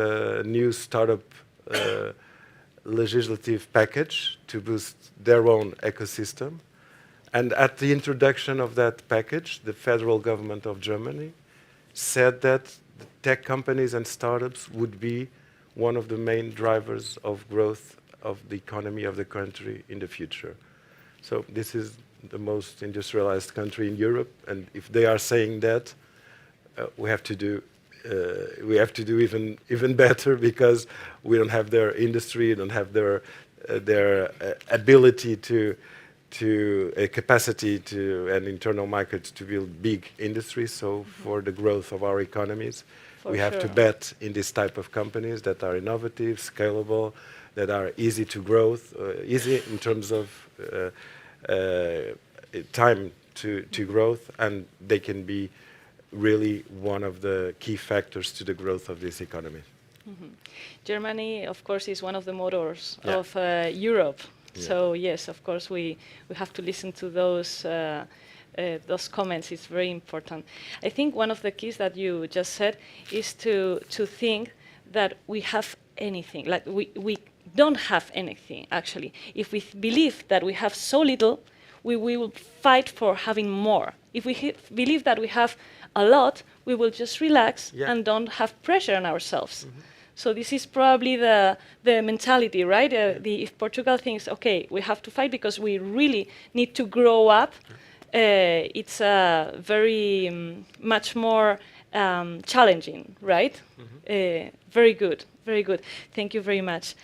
a new startup legislative package to boost their own ecosystem. And at the introduction of that package, the federal government of Germany said that the tech companies and startups would be one of the main drivers of growth of the economy of the country in the future. So this is the most industrialized country in Europe, and if they are saying that, we have to do even better, because we don't have their industry, don't have their ability to a capacity to an internal market to build big industries. So for the growth of our economies, we have to bet in this type of companies that are innovative, scalable, that are easy to growth, easy in terms of time to growth, and they can be really one of the key factors to the growth of this economy. Germany, of course, is one of the motors of Europe. So yes, of course, we have to listen to those comments. It's very important. I think one of the keys that you just said is to think that we have anything. Like we don't have anything, actually. If we believe that we have so little, we will fight for having more. If we believe that we have a lot, we will just relax and don't have pressure on ourselves. So this is probably the mentality, right? If Portugal thinks, okay, we have to fight because we really need to grow up, it's very much more challenging, right? Very good, very good. Thank you very much.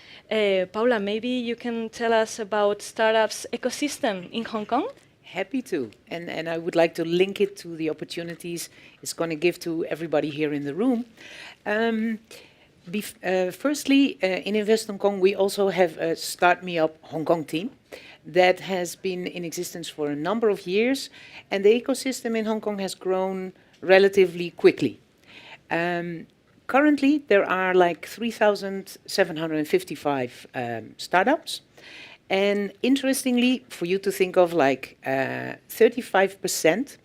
Paula, maybe you can tell us about startups ecosystem in Hong Kong? Happy to, and I would like to link it to the opportunities it's going to give to everybody here in the room. Firstly, in Invest Hong Kong, we also have a Start Me Up Hong Kong team that has been in existence for a number of years, and the ecosystem in Hong Kong has grown relatively quickly. Currently, there are like 3,755 startups. And interestingly, for you to think of, like 35%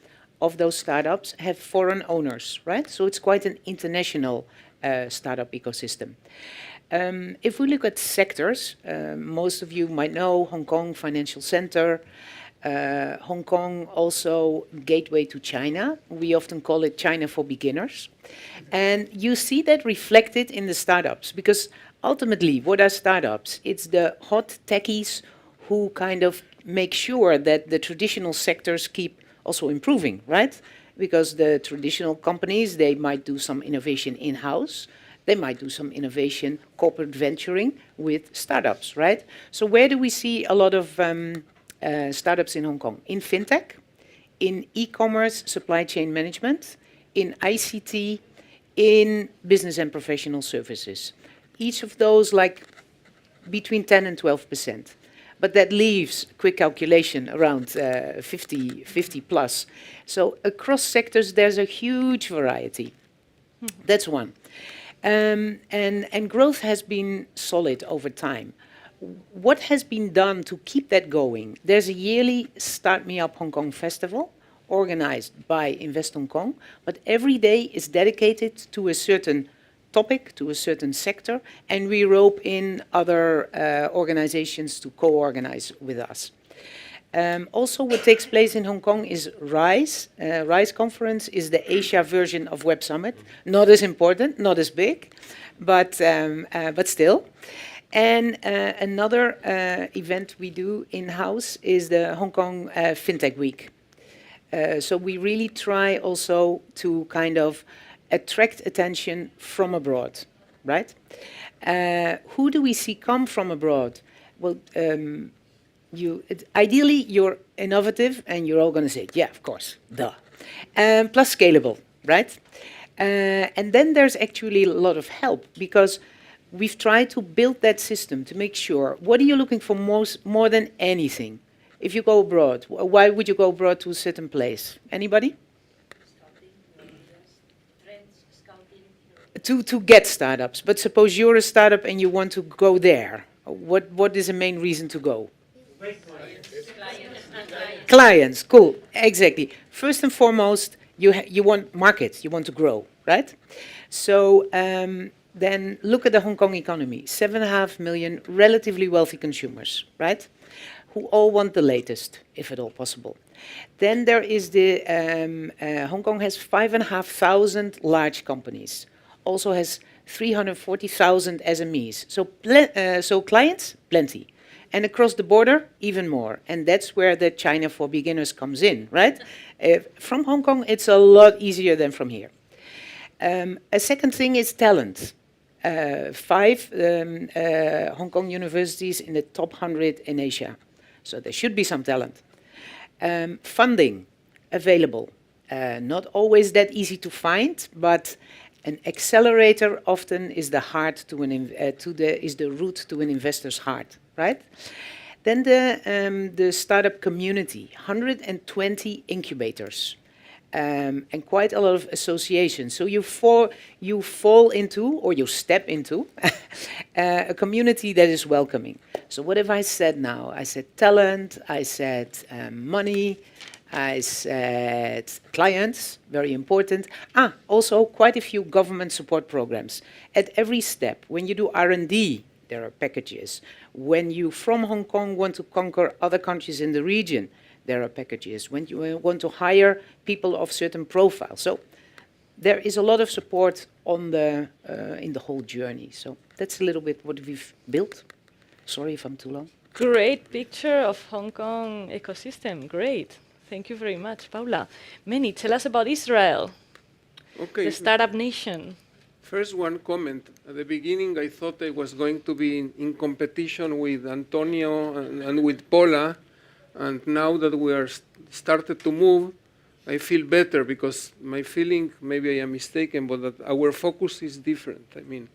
of those startups have foreign owners, right? So it's quite an international startup ecosystem. If we look at sectors, most of you might know Hong Kong Financial Center, Hong Kong also gateway to China. We often call it China for beginners. And you see that reflected in the startups, because ultimately, what are startups? It's the hot techies who kind of make sure that the traditional sectors keep also improving, right? Because the traditional companies, they might do some innovation in-house. They might do some innovation, corporate venturing with startups, right? So where do we see a lot of startups in Hong Kong? In fintech, in e-commerce, supply chain management, in ICT, in business and professional services. Each of those like between 10 and 12%. But that leaves, quick calculation, around 50 plus. So across sectors, there's a huge variety. That's one. And growth has been solid over time. What has been done to keep that going? There's a yearly Start Me Up Hong Kong festival organized by Invest Hong Kong, but every day is dedicated to a certain topic, to a certain sector, and we rope in other organizations to co-organize with us. Also, what takes place in Hong Kong is RISE. RISE conference is the Asia version of Web Summit. Not as important, not as big, but still. And another event we do in-house is the Hong Kong FinTech Week. So we really try also to kind of attract attention from abroad, right? Who do we see come from abroad? Well, ideally you're innovative and you're all going to say, yeah, of course, duh. Plus scalable, right? And then there's actually a lot of help, because we've tried to build that system to make sure, what are you looking for more than anything? If you go abroad, why would you go abroad to a certain place? Anybody? To get startups. But suppose you're a startup and you want to go there. What is the main reason to go? Clients, cool, exactly. First and foremost, you want markets, you want to grow, right? So then look at the Hong Kong economy. 7.5 million relatively wealthy consumers, right? Who all want the latest, if at all possible. Then there is the, Hong Kong has 5,500 large companies, also has 340,000 SMEs. So clients, plenty. And across the border, even more. And that's where the China for Beginners comes in, right? From Hong Kong, it's a lot easier than from here. A second thing is talent. 5 Hong Kong universities in the top 100 in Asia. So there should be some talent. Funding available. Not always that easy to find, but an accelerator often is the heart to an is the route to an investor's heart, right? Then the startup community, 120 incubators. And quite a lot of associations. So you fall into, or you step into, a community that is welcoming. So what have I said now? I said talent, I said money, I said clients, very important. Also quite a few government support programs. At every step, when you do R&D, there are packages. When you, from Hong Kong, want to conquer other countries in the region, there are packages. When you want to hire people of certain profile. So there is a lot of support on the, in the whole journey. So that's a little bit what we've built. Sorry if I'm too long. Great picture of Hong Kong ecosystem. Great. Thank you very much, Paula. Manny, tell us about Israel, Okay. the startup nation. First, one comment. At the beginning, I thought I was going to be in competition with Antonio and with Paula. And now that we are started to move, I feel better because my feeling, maybe I am mistaken, but that our focus is different. I mean,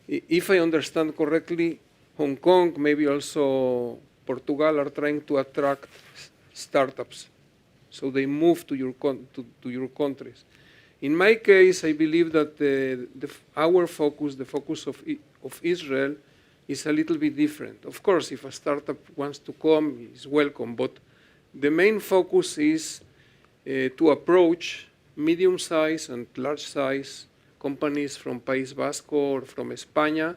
if I understand correctly, Hong Kong, maybe also Portugal, are trying to attract startups. So they move to your countries. In my case, I believe that our focus, the focus of Israel, is a little bit different. Of course, if a startup wants to come, is welcome, but the main focus is to approach medium-sized and large-sized companies from País Vasco or from España,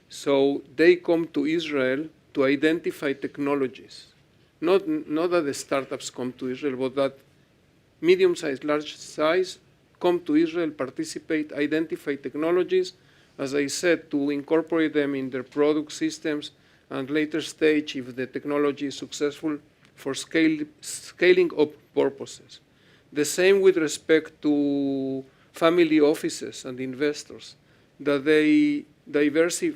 so they come to Israel to identify technologies. Not that the startups come to Israel, but that medium-sized, large-size come to Israel, participate, identify technologies, as I said, to incorporate them in their product systems, and later stage, if the technology is successful, for scaling up purposes. The same with respect to family offices and investors, that they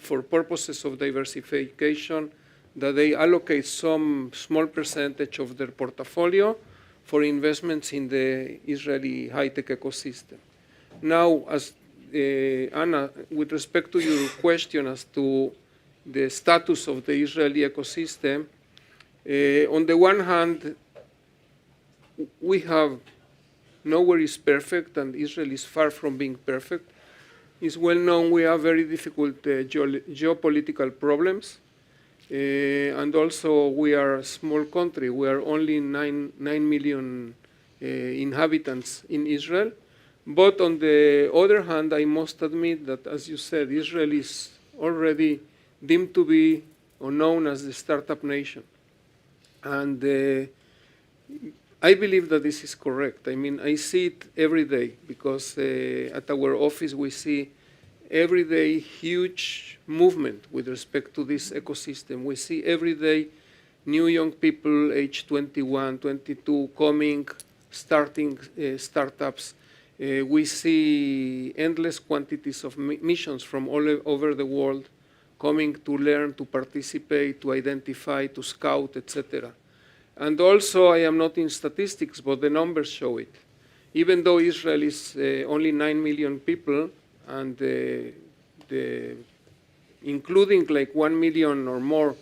for purposes of diversification, that they allocate some small percentage of their portfolio for investments in the Israeli high-tech ecosystem. Now, as Anna, with respect to your question as to the status of the Israeli ecosystem, on the one hand, we have nowhere is perfect, and Israel is far from being perfect. It's well known we have very difficult geopolitical problems, and also we are a small country. We are only 9 million inhabitants in Israel. But on the other hand, I must admit that, as you said, Israel is already deemed to be or known as the startup nation. And I believe that this is correct. I mean, I see it every day because at our office we see every day huge movement with respect to this ecosystem. We see every day new young people, age 21, 22, coming, starting startups. We see endless quantities of missions from all over the world coming to learn, to participate, to identify, to scout, etc. And also, I am not in statistics, but the numbers show it. Even though Israel is only 9 million people, and including like 1 million or more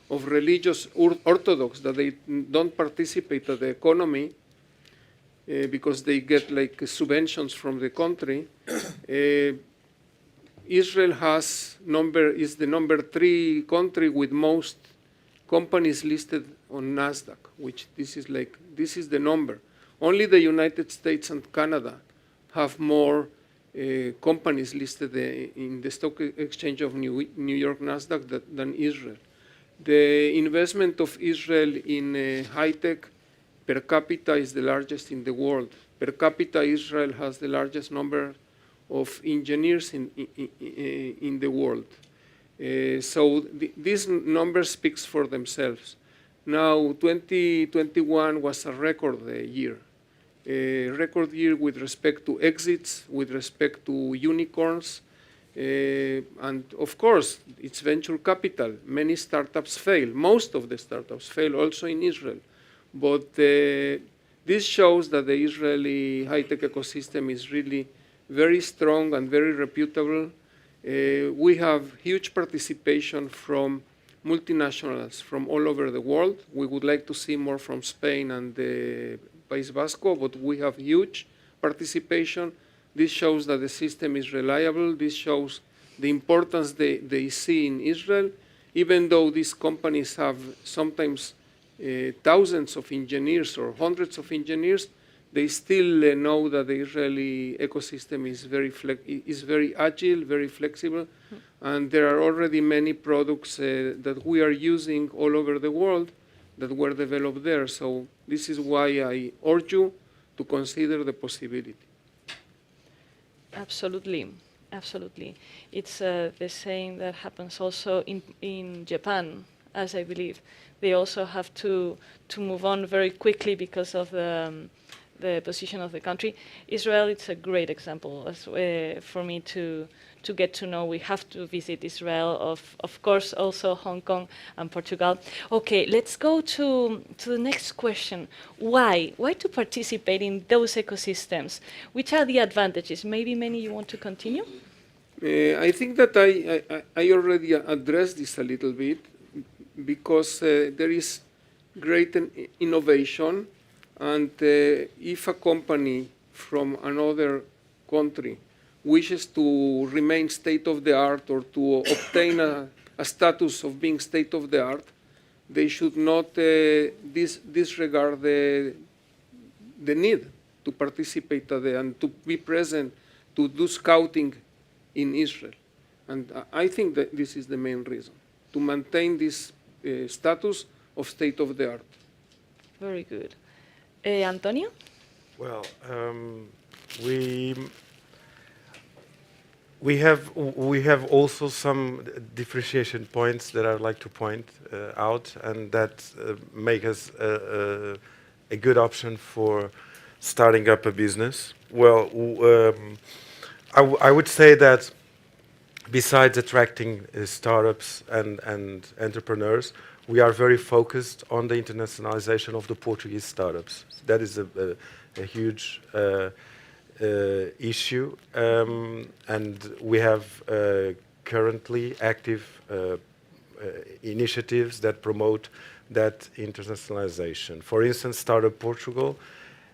of religious Orthodox, that they don't participate in the economy, because they get like subventions from the country. Israel is the number 3 country with most companies listed on NASDAQ, which this is the number. Only the United States and Canada have more companies listed in the stock exchange of New York Nasdaq than Israel. The investment of Israel in high tech per capita is the largest in the world. Per capita, Israel has the largest number of engineers in the world. So these numbers speaks for themselves. Now, 2021 was a record year. A record year with respect to exits, with respect to unicorns, and of course, it's venture capital. Many startups fail. Most of the startups fail also in Israel. But this shows that the Israeli high-tech ecosystem is really very strong and very reputable. We have huge participation from multinationals from all over the world. We would like to see more from Spain and the País Vasco, but we have huge participation. This shows that the system is reliable. This shows the importance they see in Israel. Even though these companies have sometimes thousands of engineers or hundreds of engineers, they still know that the Israeli ecosystem is very agile, very flexible, and there are already many products that we are using all over the world that were developed there. So this is why I urge you to consider the possibility. Absolutely, absolutely. It's the same that happens also in Japan, as I believe. They also have to move on very quickly because of the position of the country. Israel, it's a great example for me to get to know. We have to visit Israel, of course, also Hong Kong and Portugal. Okay, let's go to the next question. Why? Why to participate in those ecosystems? Which are the advantages? Maybe Manny, you want to continue? I think that I already addressed this a little bit because there is great innovation, and if a company from another country wishes to remain state-of-the-art or to obtain a status of being state-of-the-art, they should not disregard the need to participate and to be present, to do scouting in Israel. And I think that this is the main reason, to maintain this status of state-of-the-art. Very good. Antonio? Well, we have also some differentiation points that I'd like to point out, and that make us a good option for starting up a business. Well, I would say that besides attracting startups and entrepreneurs, we are very focused on the internationalization of the Portuguese startups. That is a huge issue, and we have currently active initiatives that promote that internationalization. For instance, Startup Portugal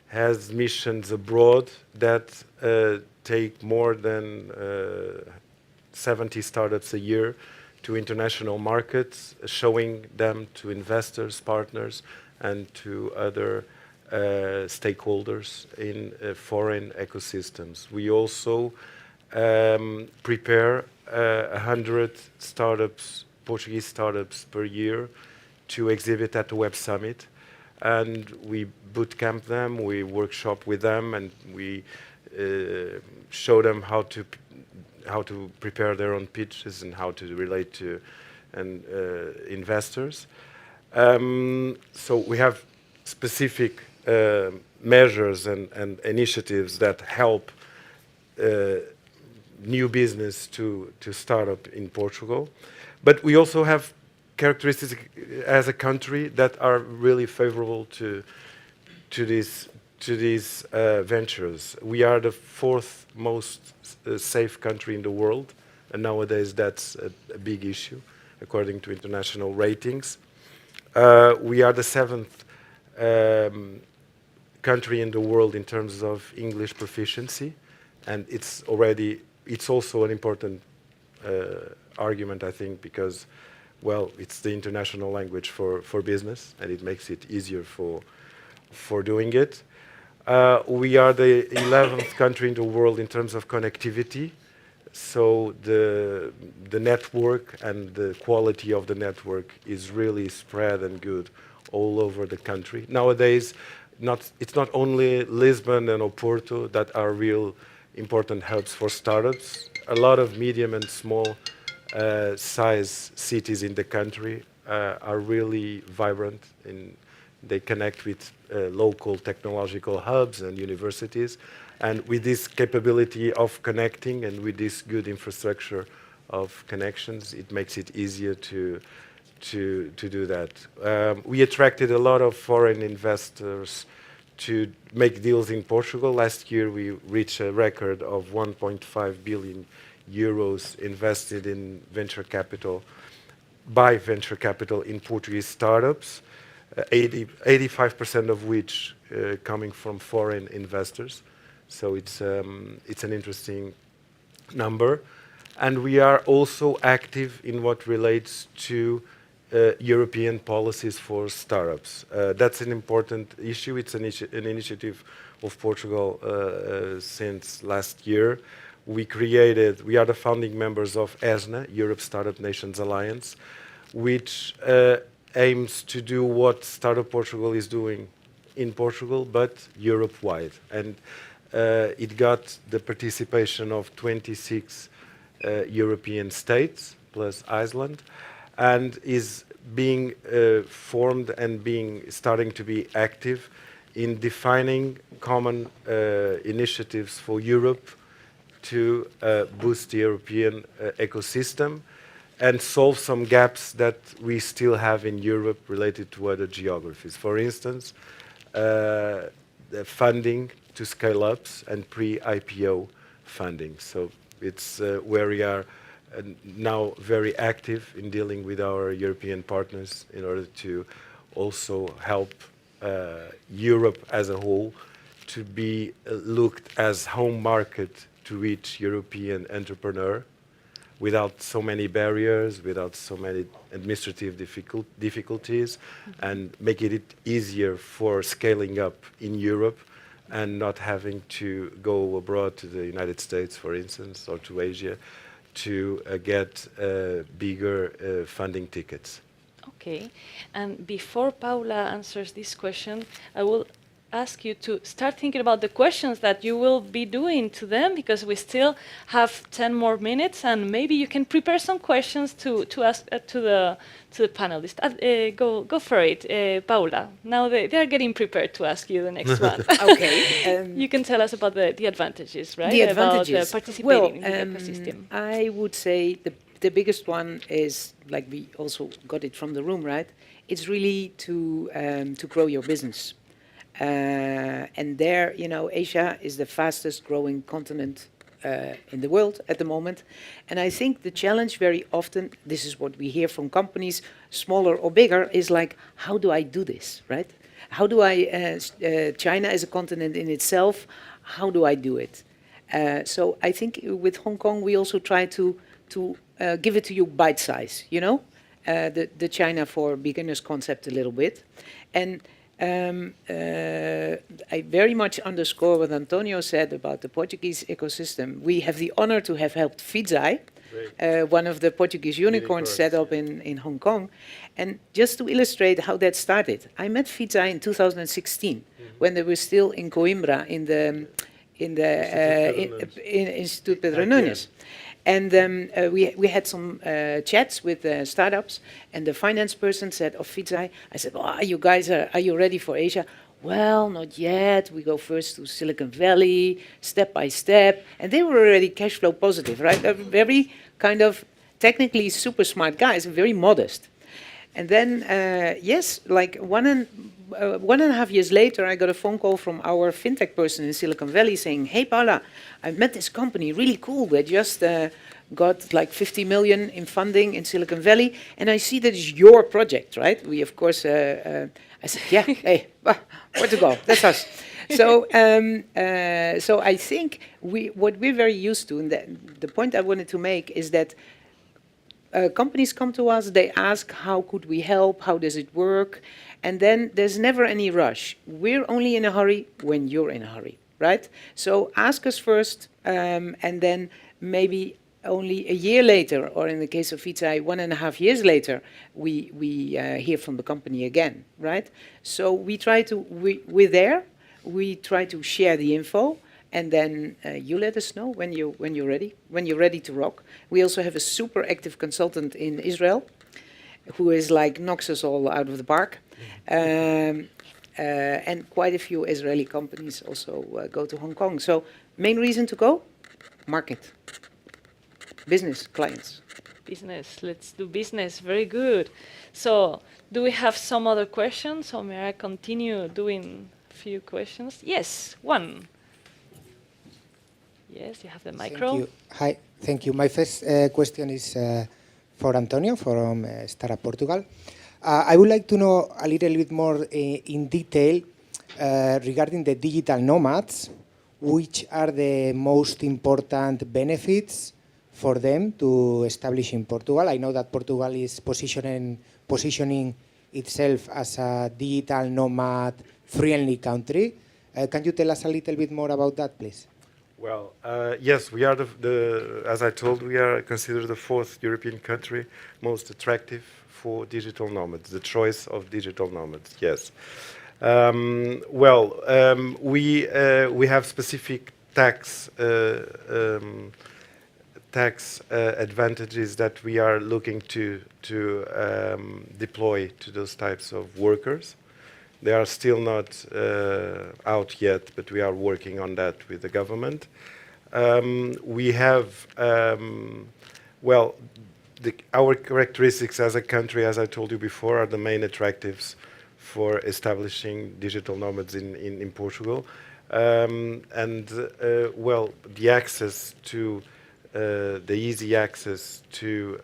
has missions abroad that take more than 70 startups a year to international markets, showing them to investors, partners, and to other stakeholders in foreign ecosystems. We also prepare 100 startups, Portuguese startups per year, to exhibit at the Web Summit, and we bootcamp them, we workshop with them, and we show them how to prepare their own pitches and how to relate to investors. So we have specific measures and initiatives that help new business to start up in Portugal. But we also have characteristics as a country that are really favorable to these ventures. We are the fourth most safe country in the world, and nowadays that's a big issue, according to international ratings. We are the seventh country in the world in terms of English proficiency, and it's also an important argument, I think, because, well, it's the international language for business, and it makes it easier for doing it. We are the 11th country in the world in terms of connectivity. So the network and the quality of the network is really spread and good all over the country. Nowadays, it's not only Lisbon and Oporto that are real important hubs for startups. A lot of medium and small size cities in the country are really vibrant. They connect with local technological hubs and universities. And with this capability of connecting and with this good infrastructure of connections, it makes it easier to do that. We attracted a lot of foreign investors to make deals in Portugal. Last year, we reached a record of 1.5 billion euros invested in venture capital, by venture capital in Portuguese startups, 85% of which coming from foreign investors. So it's an interesting number. And we are also active in what relates to European policies for startups. That's an important issue. It's an initiative of Portugal since last year. We are the founding members of ESNA, Europe Startup Nations Alliance, which aims to do what Startup Portugal is doing in Portugal, but Europe-wide. And it got the participation of 26 European states, plus Iceland, and is being formed and starting to be active in defining common initiatives for Europe to boost the European ecosystem and solve some gaps that we still have in Europe related to other geographies. For instance, the funding to scale-ups and pre-IPO funding. So it's where we are now very active in dealing with our European partners in order to also help Europe as a whole to be looked as home market to each European entrepreneur without so many barriers, without so many administrative difficulties, and making it easier for scaling up in Europe and not having to go abroad to the United States, for instance, or to Asia to get bigger funding tickets. Okay, and before Paula answers this question, I will ask you to start thinking about the questions that you will be doing to them, because we still have 10 more minutes, and maybe you can prepare some questions to ask to the panelists. Go for it, Paula. Now they are getting prepared to ask you the next one. Okay. You can tell us about the advantages, right? The advantages. About participating in the Well, ecosystem. I would say the biggest one is, like we also got it from the room, right? It's really to grow your business. And there, Asia is the fastest growing continent in the world at the moment. And I think the challenge very often, this is what we hear from companies, smaller or bigger, is like, how do I do this, right? How do I, China is a continent in itself, how do I do it? So I think with Hong Kong, we also try to give it to you bite size, the China for beginners concept a little bit. And I very much underscore what Antonio said about the Portuguese ecosystem. We have the honor to have helped Fizai, one of the Portuguese unicorns set up in Hong Kong. And just to illustrate how that started, I met Fizai in 2016 when they were still in Coimbra in the Instituto Pedro Nunes. And we had some chats with startups, and the finance person said of Fizai, I said, you guys, are you ready for Asia? Well, not yet. We go first to Silicon Valley, step by step. And they were already cash flow positive, right? They're very kind of technically super smart guys, very modest. And then, yes, like 1.5 years later, I got a phone call from our fintech person in Silicon Valley saying, hey, Paula, I met this company, really cool. They just got like 50 million in funding in Silicon Valley, and I see that is your project, right? We, of course, I said, yeah, hey, where to go? That's us. So, so I think what we're very used to, and the point I wanted to make is that companies come to us, they ask, how could we help? How does it work? And then there's never any rush. We're only in a hurry when you're in a hurry, right? So ask us first, and then maybe only a year later, or in the case of Vitae, 1.5 years later, we hear from the company again, right? So we try to, we're there, we try to share the info, and then you let us know when you're ready to rock. We also have a super active consultant in Israel, who is like knocks us all out of the park. And quite a few Israeli companies also go to Hong Kong. So main reason to go? Market. Business, clients. Business, let's do business, very good. So do we have some other questions, or may I continue doing a few questions? Yes, one. Yes, you have the micro. Thank you. Hi, thank you. My first question is for Antonio from Startup Portugal. I would like to know a little bit more in detail regarding the digital nomads, which are the most important benefits for them to establish in Portugal. I know that Portugal is positioning itself as a digital nomad friendly country. Can you tell us a little bit more about that, please? Well, yes, we are as I told, we are considered the 4th European country most attractive for digital nomads, the choice of digital nomads, yes. We have specific tax advantages that we are looking to deploy to those types of workers. They are still not out yet, but we are working on that with the government. We have, our characteristics as a country, as I told you before, are the main attractives for establishing digital nomads in Portugal. The access to, the easy access to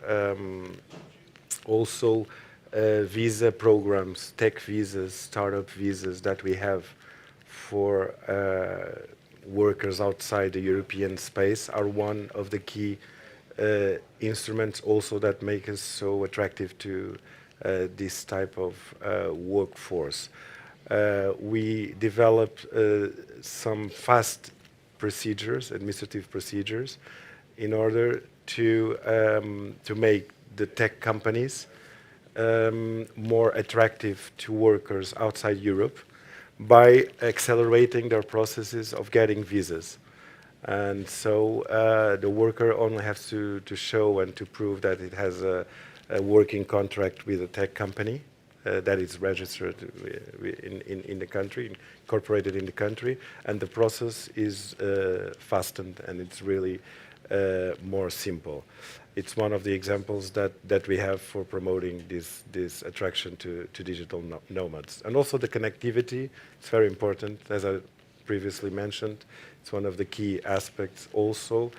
also visa programs, tech visas, startup visas that we have for workers outside the European space are one of the key instruments also that make us so attractive to this type of workforce. We developed some fast procedures, administrative procedures, in order to make the tech companies more attractive to workers outside Europe by accelerating their processes of getting visas. And so the worker only has to show and to prove that it has a working contract with a tech company that is registered in the country, incorporated in the country, and the process is fastened and it's really more simple. It's one of the examples that we have for promoting this attraction to digital nomads. And also the connectivity, it's very important, as I previously mentioned. It's one of the key aspects also.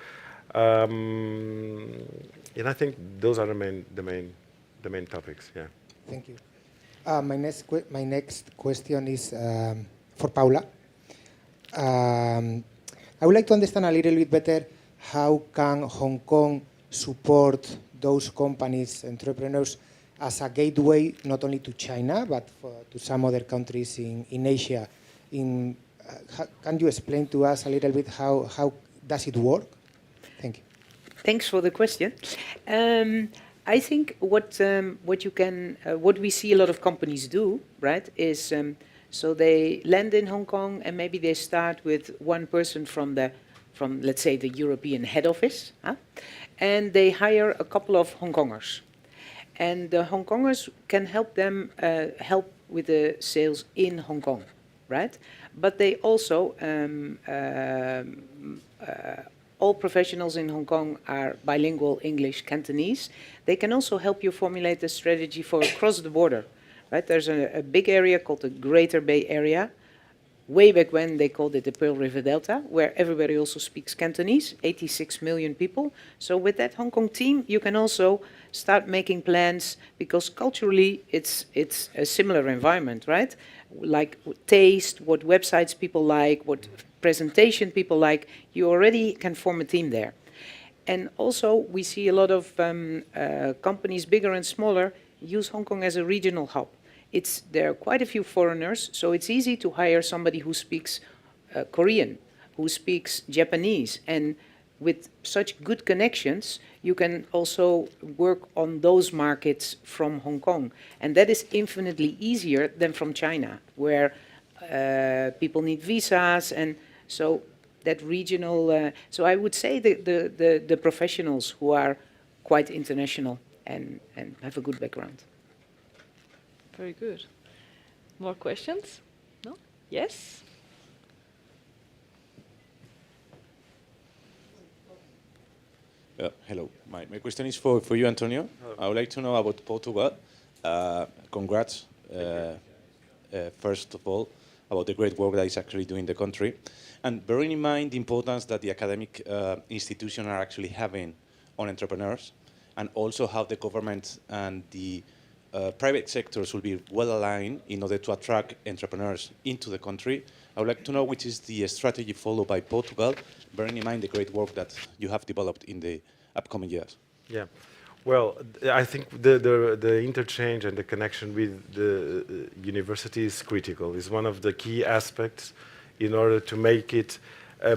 And I think those are the main topics, yeah. Thank you. My next question is for Paula. I would like to understand a little bit better how can Hong Kong support those companies, entrepreneurs, as a gateway not only to China but to some other countries in Asia. Can you explain to us a little bit how does it work? Thank you. Thanks for the question. I think what we see a lot of companies do, right, is so they land in Hong Kong and maybe they start with one person from let's say the European head office, and they hire a couple of Hong Kongers, and the Hong Kongers can help them help with the sales in Hong Kong, right? But they also all professionals in Hong Kong are bilingual English, Cantonese. They can also help you formulate a strategy for across the border, right? There's a big area called the Greater Bay Area. Way back when they called it the Pearl River Delta, where everybody also speaks Cantonese, 86 million people. So with that Hong Kong team, you can also start making plans, because culturally it's a similar environment, right? Like taste, what websites people like, what presentation people like, you already can form a team there. And also, we see a lot of companies, bigger and smaller, use Hong Kong as a regional hub. There are quite a few foreigners, so it's easy to hire somebody who speaks Korean, who speaks Japanese, and with such good connections, you can also work on those markets from Hong Kong. And that is infinitely easier than from China, where people need visas, and so that regional, so I would say the professionals who are quite international and have a good background. Very good. More questions? No? Yes? Hello. My question is for you, Antonio. Hello. I would like to know about Portugal. Congrats, first of all, about the great work that is actually doing the country. And bearing in mind the importance that the academic institutions are actually having on entrepreneurs, and also how the government and the private sectors will be well aligned in order to attract entrepreneurs into the country, I would like to know which is the strategy followed by Portugal, bearing in mind the great work that you have developed in the upcoming years. Yeah. Well, I think the interchange and the connection with the university is critical. It's one of the key aspects in order to make it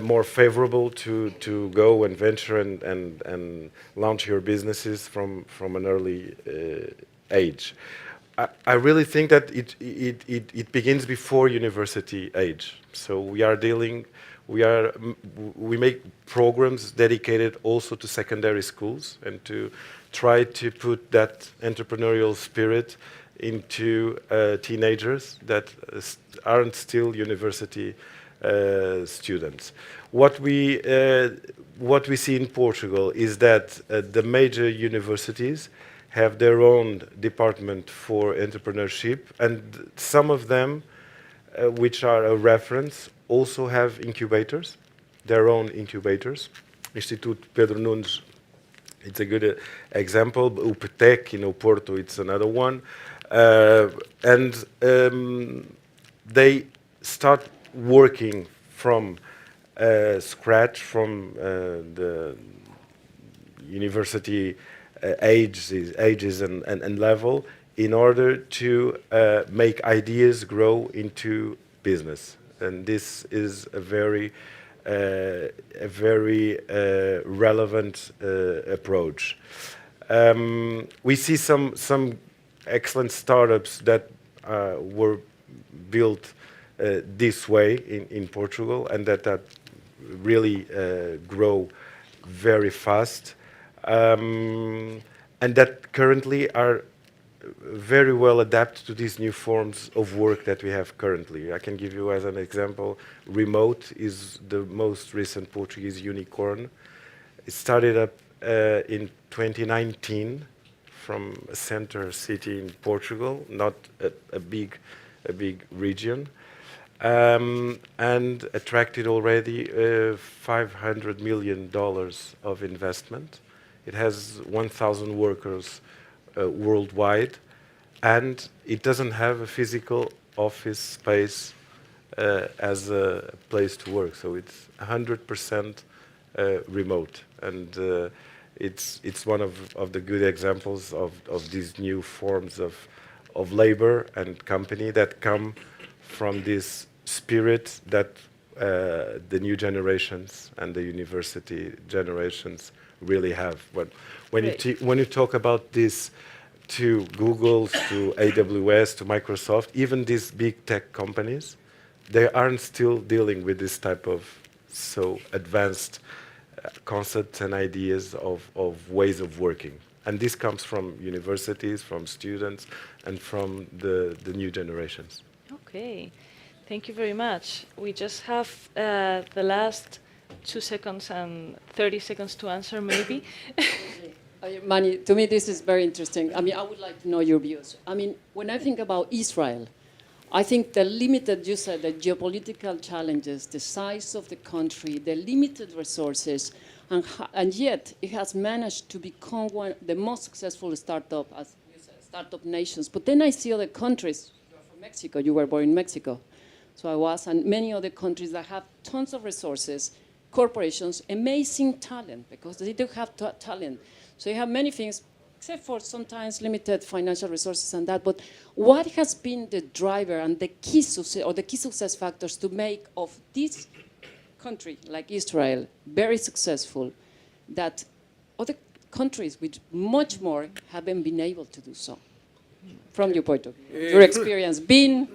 more favorable to go and venture and launch your businesses from an early age. I really think that it begins before university age. So we make programs dedicated also to secondary schools and to try to put that entrepreneurial spirit into teenagers that aren't still university students. What we see in Portugal is that the major universities have their own department for entrepreneurship, and some of them, which are a reference, also have incubators, their own incubators. Instituto Pedro Nunes, it's a good example. UPTEC in Oporto, it's another one. They start working from scratch, from the university ages and level, in order to make ideas grow into business. And this is a very relevant approach. We see some excellent startups that were built this way in Portugal, and that really grow very fast, and that currently are very well adapted to these new forms of work that we have currently. I can give you as an example, Remote is the most recent Portuguese unicorn. It started up in 2019 from a center city in Portugal, not a big region, and attracted already $500 million of investment. It has 1,000 workers worldwide, and it doesn't have a physical office space as a place to work. So it's 100% remote, and it's one of the good examples of these new forms of labor and company that come from this spirit that the new generations and the university generations really have. But when you talk about this to Google, to AWS, to Microsoft, even these big tech companies, they aren't still dealing with this type of so advanced concepts and ideas of ways of working. And this comes from universities, from students, and from the new generations. Okay, thank you very much. We just have the last 2 seconds and 30 seconds to answer, maybe. Mani, to me this is very interesting. I mean, I would like to know your views. I mean, when I think about Israel, I think the limited, you said, the geopolitical challenges, the size of the country, the limited resources, and yet it has managed to become one of the most successful startup, as you said, startup nations. But then I see other countries. You're from Mexico. You were born in Mexico. So I was, and many other countries that have tons of resources, corporations, amazing talent, because they do have talent. So you have many things, except for sometimes limited financial resources and that. But what has been the driver and the key success, or the key success factors to make of this country, like Israel, very successful, that other countries with much more haven't been able to do so? From your point of view, your experience being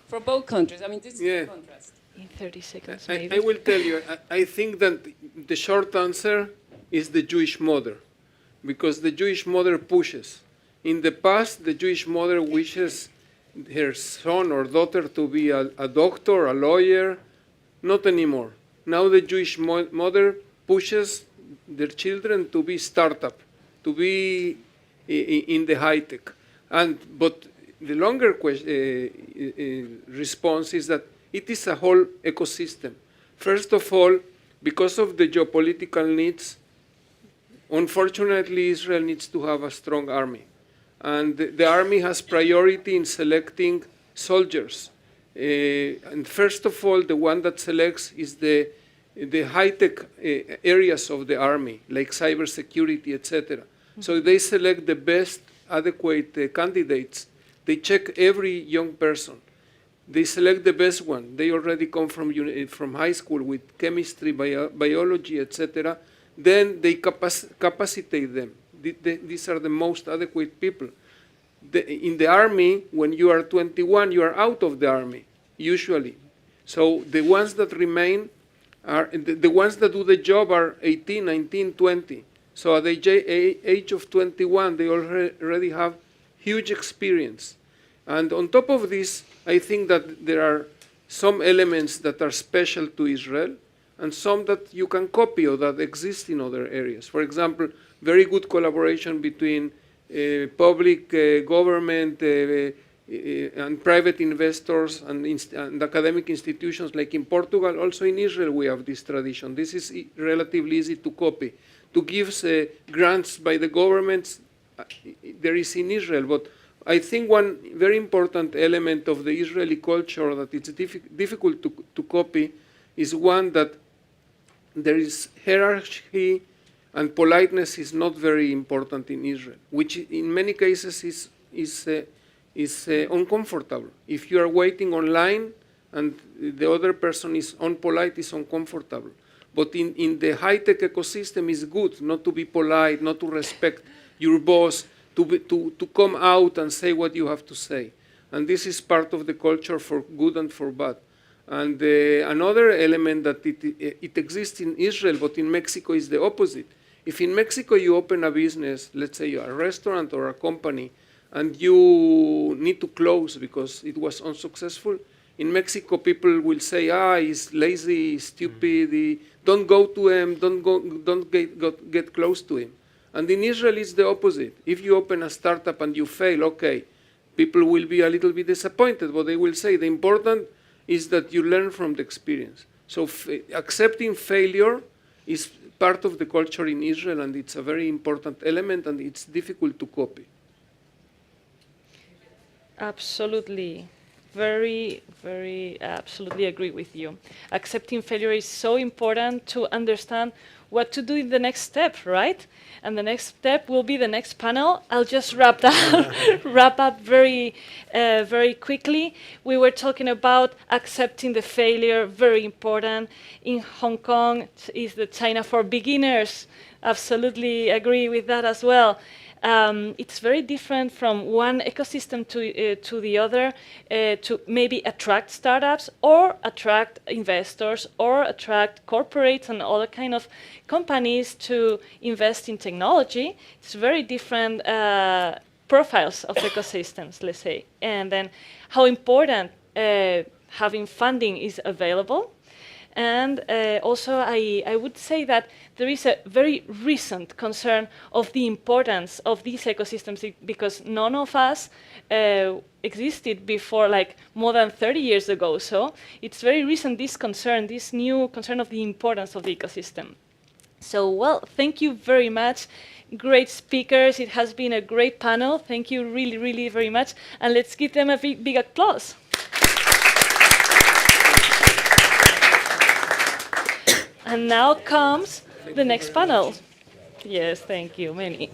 for both countries. I mean, this is the contrast. In 30 seconds, I maybe. will tell you, I think that the short answer is the Jewish mother, because the Jewish mother pushes. In the past, the Jewish mother wishes her son or daughter to be a doctor, a lawyer. Not anymore. Now the Jewish mother pushes their children to be startup, to be in the high tech. But the longer response is that it is a whole ecosystem. First of all, because of the geopolitical needs, unfortunately, Israel needs to have a strong army. And the army has priority in selecting soldiers. And first of all, the one that selects is the high-tech areas of the army, like cybersecurity, etc. So they select the best adequate candidates. They check every young person. They select the best one. They already come from high school with chemistry, biology, etc. Then they capacitate them. These are the most adequate people. In the army, when you are 21, you are out of the army, usually. So the ones that remain are, the ones that do the job are 18, 19, 20. So at the age of 21, they already have huge experience. And on top of this, I think that there are some elements that are special to Israel and some that you can copy or that exist in other areas. For example, very good collaboration between public, government, and private investors and academic institutions, like in Portugal. Also in Israel, we have this tradition. This is relatively easy to copy. To give grants by the governments, there is in Israel. But I think one very important element of the Israeli culture that it's difficult to copy is one that there is hierarchy and politeness is not very important in Israel, which in many cases is uncomfortable. If you are waiting online and the other person is unpolite, it's uncomfortable. But in the high-tech ecosystem, it's good not to be polite, not to respect your boss, to come out and say what you have to say. And this is part of the culture for good and for bad. And another element that it exists in Israel, but in Mexico is the opposite. If in Mexico you open a business, let's say a restaurant or a company, and you need to close because it was unsuccessful, in Mexico people will say, he's lazy, he's stupid, don't go to him, don't get close to him. And in Israel it's the opposite. If you open a startup and you fail, okay, people will be a little bit disappointed, but they will say the important is that you learn from the experience. So accepting failure is part of the culture in Israel, and it's a very important element, and it's difficult to copy. Absolutely. Very, absolutely agree with you. Accepting failure is so important to understand what to do in the next step, right? And the next step will be the next panel. I'll just wrap up very quickly. We were talking about accepting the failure, very important. In Hong Kong, is the China for beginners. Absolutely agree with that as well. It's very different from one ecosystem to the other to maybe attract startups or attract investors or attract corporates and other kind of companies to invest in technology. It's very different profiles of ecosystems, let's say. And then how important having funding is available. And also, I would say that there is a very recent concern of the importance of these ecosystems because none of us existed before, like more than 30 years ago. So it's very recent, this concern, this new concern of the importance of the ecosystem. So, well, thank you very much. Great speakers. It has been a great panel. Thank you really, really very much. And let's give them a big applause. And now comes the next panel. Yes, thank you, many.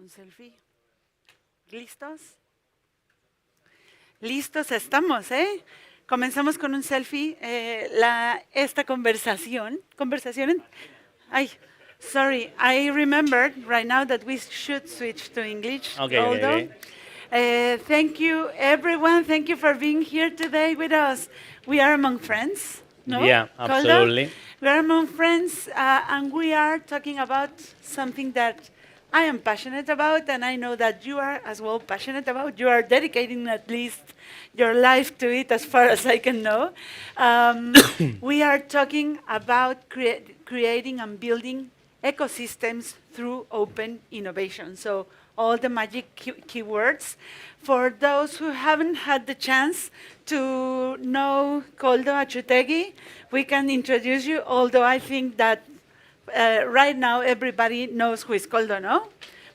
Un selfie. ¿Listos? Listos estamos, ¿eh? Comenzamos con un selfie. Esta conversación. Ay, sorry. I remembered right now that we should switch to English. Okay. Thank you, everyone. Thank you for being here today with us. We are among friends, no? Yeah, Koldo? absolutely. We are among friends, and we are talking about something that I am passionate about, and I know that you are as well passionate about. You are dedicating at least your life to it, as far as I can know. We are talking about creating and building ecosystems through open innovation. So all the magic keywords. For those who haven't had the chance to know Koldo Achutegui, we can introduce you, although I think that right now everybody knows who is Koldo, no?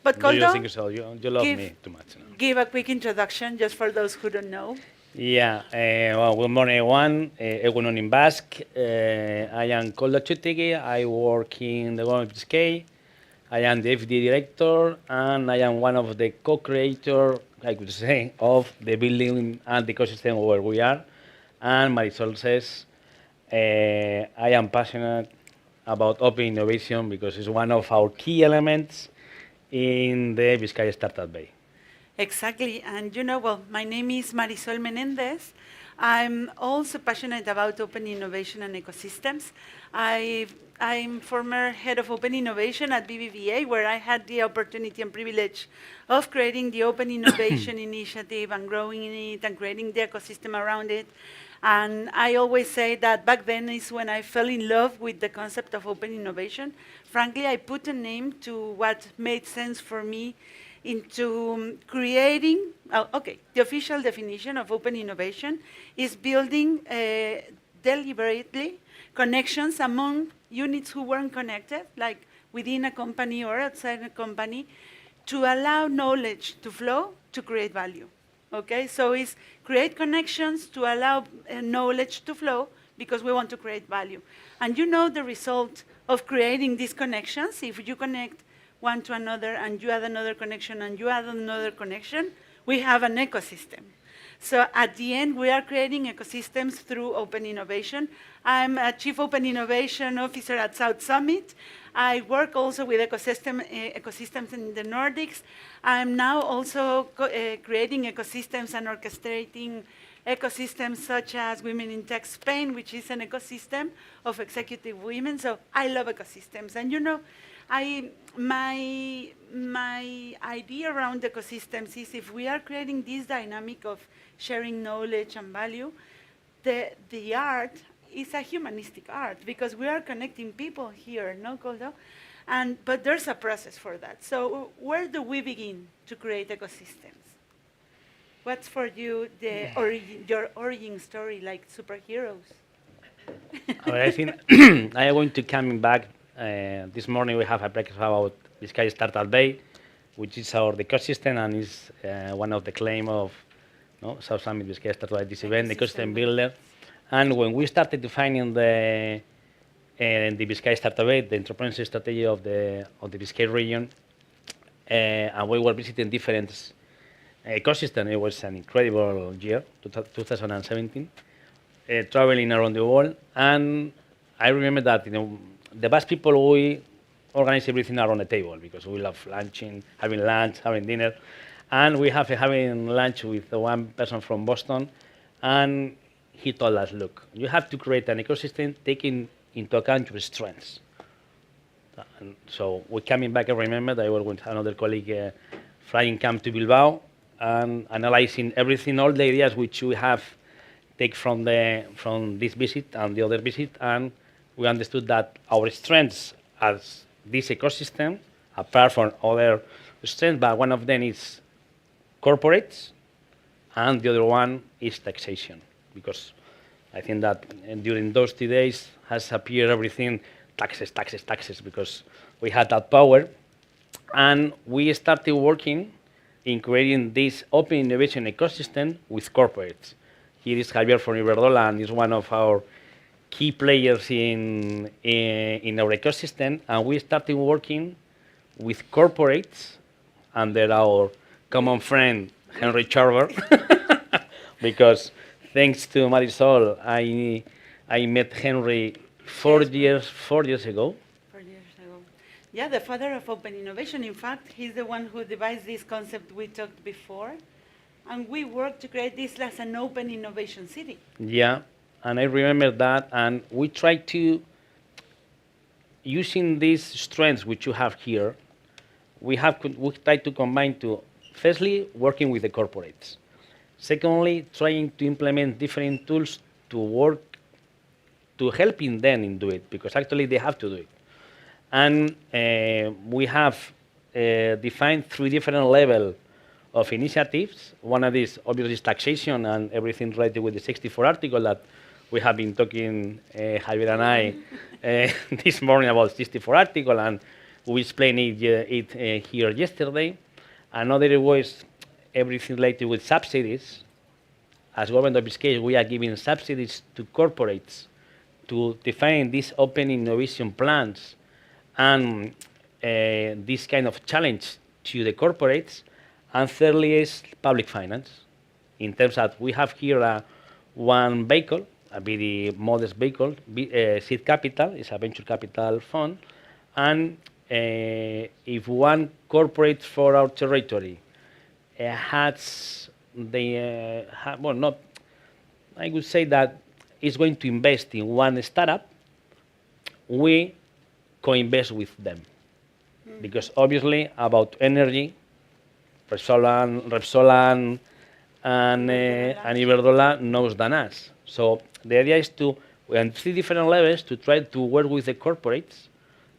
But Do you Koldo, think so? You love me too much. No? give a quick introduction just for those who don't know. Yeah, well, good morning, everyone. Egunon in Basque. I am Koldo Achutegui. I work in the government of Biscay. I am the FD director, and I am one of the co-creators, I could say, of the building and the ecosystem where we are. And Marisol says, I am passionate about open innovation because it's one of our key elements in the Biscay Startup Bay. Exactly, and you know, well, my name is Marisol Menendez. I'm also passionate about open innovation and ecosystems. I'm former head of open innovation at BBVA, where I had the opportunity and privilege of creating the open innovation initiative and growing it and creating the ecosystem around it. And I always say that back then is when I fell in love with the concept of open innovation. Frankly, I put a name to what made sense for me into creating, the official definition of open innovation is building deliberately connections among units who weren't connected, like within a company or outside a company, to allow knowledge to flow to create value. Okay, so it's create connections to allow knowledge to flow because we want to create value. And you know the result of creating these connections, if you connect one to another and you add another connection and you add another connection, we have an ecosystem. So at the end, we are creating ecosystems through open innovation. I'm a Chief Open Innovation Officer at South Summit. I work also with ecosystems in the Nordics. I'm now also creating ecosystems and orchestrating ecosystems such as Women in Tech Spain, which is an ecosystem of executive women. So I love ecosystems. And you know, my idea around ecosystems is if we are creating this dynamic of sharing knowledge and value, the art is a humanistic art because we are connecting people here, no, Koldo? But there's a process for that. So where do we begin to create ecosystems? What's for you your origin story, like superheroes? I think I am going to come back. This morning we have a breakfast about Biscay Startup Bay, which is our ecosystem and is one of the claim of South Summit Biscay Startup Bay, this event, the ecosystem builder. And when we started defining the Biscay Startup Bay, the entrepreneurship strategy of the Biscay region, and we were visiting different ecosystems, it was an incredible year, 2017, traveling around the world. And I remember that the best people, we organize everything around the table because we love having lunch, having dinner. And we have having lunch with one person from Boston, and he told us, look, you have to create an ecosystem taking into account your strengths. And so we're coming back, I remember that I was with another colleague flying camp to Bilbao and analyzing everything, all the ideas which we have take from this visit and the other visit, and we understood that our strengths as this ecosystem, apart from other strengths, but one of them is corporates, and the other one is taxation. Because I think that during those 2 days has appeared everything, taxes, because we had that power. And we started working in creating this open innovation ecosystem with corporates. Here is Javier from Iberdrola, and is one of our key players in our ecosystem. And we started working with corporates under our common friend Henry Charver, because thanks to Marisol, I met Henry 4 years ago. 4 years ago. Yeah, the father of open innovation. In fact, he's the one who devised this concept we talked before. And we worked to create this as an open innovation city. Yeah, and I remember that, and we try to, using these strengths which you have here, we try to combine to, firstly, working with the corporates. Secondly, trying to implement different tools to work, to helping them in do it, because actually they have to do it. And we have defined 3 different levels of initiatives. One of these, obviously, is taxation and everything related with the 64 article that we have been talking, Javier and I, this morning about 64 article, and we explained it here yesterday. Another was everything related with subsidies. As government of Biscay, we are giving subsidies to corporates to define these open innovation plans and this kind of challenge to the corporates. And thirdly is public finance, in terms that we have here one vehicle, a very modest vehicle, seed capital, is a venture capital fund, and if one corporate for our territory has the, well, not, I would say that is going to invest in one startup, we co-invest with them. Because obviously about energy, Repsol and Iberdrola knows than us. So the idea is to, on 3 different levels, to try to work with the corporates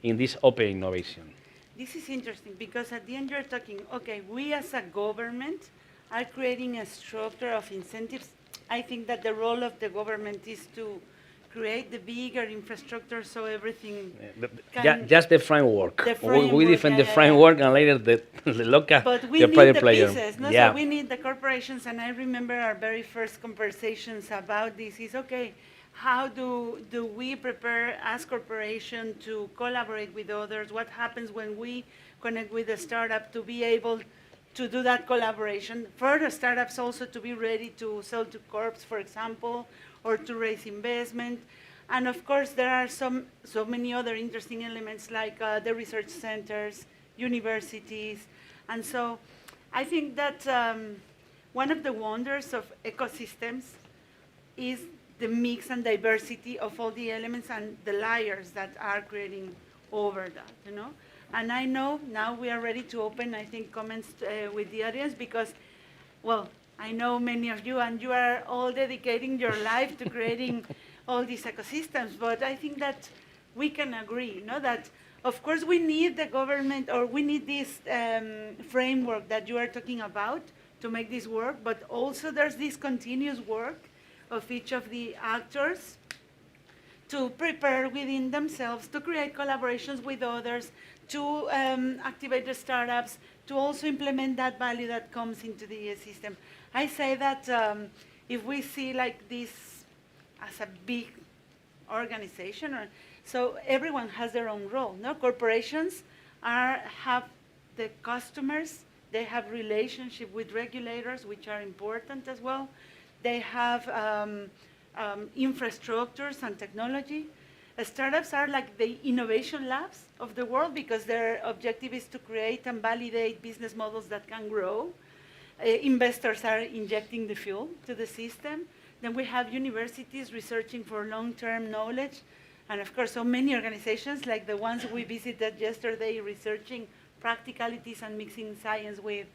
in this open innovation. This is interesting because at the end you're talking, okay, we as a government are creating a structure of incentives. I think that the role of the government is to create the bigger infrastructure so everything Just the framework. The We framework, define the yeah. framework and later the local, But we the need private the player. pieces, no? Yeah. So we need the corporations, and I remember our very first conversations about this is, okay, how do we prepare as corporation to collaborate with others? What happens when we connect with a startup to be able to do that collaboration? For the startups also to be ready to sell to corps, for example, or to raise investment. And of course, there are so many other interesting elements like the research centers, universities. And so I think that one of the wonders of ecosystems is the mix and diversity of all the elements and the layers that are creating over that, you know? And I know now we are ready to open, I think, comments with the audience because, well, I know many of you and you are all dedicating your life to creating all these ecosystems, but I think that we can agree, you know, that of course we need the government or we need this framework that you are talking about to make this work, but also there's this continuous work of each of the actors to prepare within themselves, to create collaborations with others, to activate the startups, to also implement that value that comes into the system. I say that if we see like this as a big organization, so everyone has their own role. No, corporations have the customers, they have relationship with regulators, which are important as well. They have infrastructures and technology. Startups are like the innovation labs of the world because their objective is to create and validate business models that can grow. Investors are injecting the fuel to the system. Then we have universities researching for long-term knowledge. And of course, so many organizations like the ones we visited yesterday researching practicalities and mixing science with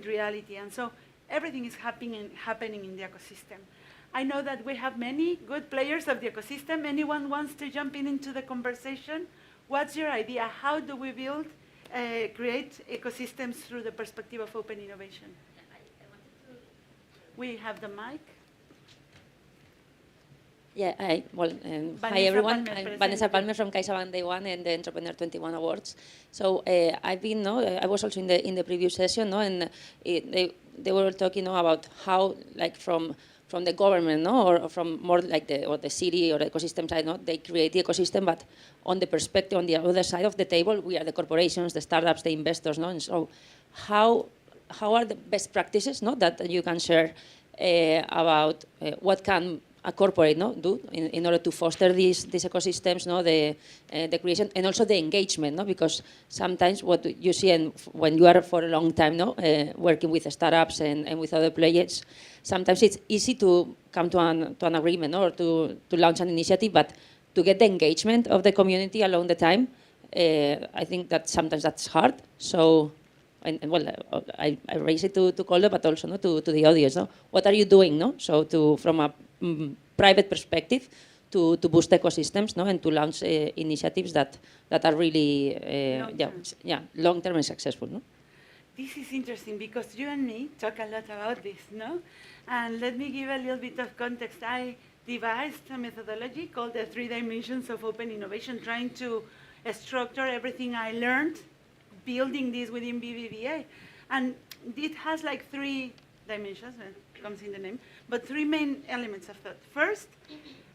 reality. And so everything is happening in the ecosystem. I know that we have many good players of the ecosystem. Anyone wants to jump into the conversation? What's your idea? How do we build, create ecosystems through the perspective of open innovation? We have the mic. Yeah, hi everyone. I'm Vanessa Palmer from CaixaBank Day One and the Entrepreneur 21 Awards. So I've been, I was also in the previous session, and they were talking about how, like from the government, or from more like the city or the ecosystem side, they create the ecosystem, but on the perspective, on the other side of the table, we are the corporations, the startups, the investors, and so how are the best practices, no, that you can share about what can a corporate, no, do in order to foster these ecosystems, no, the creation and also the engagement, no, because sometimes what you see and when you are for a long time, no, working with startups and with other players, sometimes it's easy to come to an agreement, no, or to launch an initiative, but to get the engagement of the community along the time, I think that sometimes that's hard. So, and well, I raise it to Koldo, but also, no, to the audience. No? What are you doing, no? So from a private perspective, to boost ecosystems, no, and to launch initiatives that are really long-term and successful, no? This is interesting because you and me talk a lot about this, no? And let me give a little bit of context. I devised a methodology called the 3 dimensions of open innovation, trying to structure everything I learned, building this within BBVA. And it has like 3 dimensions, it comes in the name, but 3 main elements of that. First,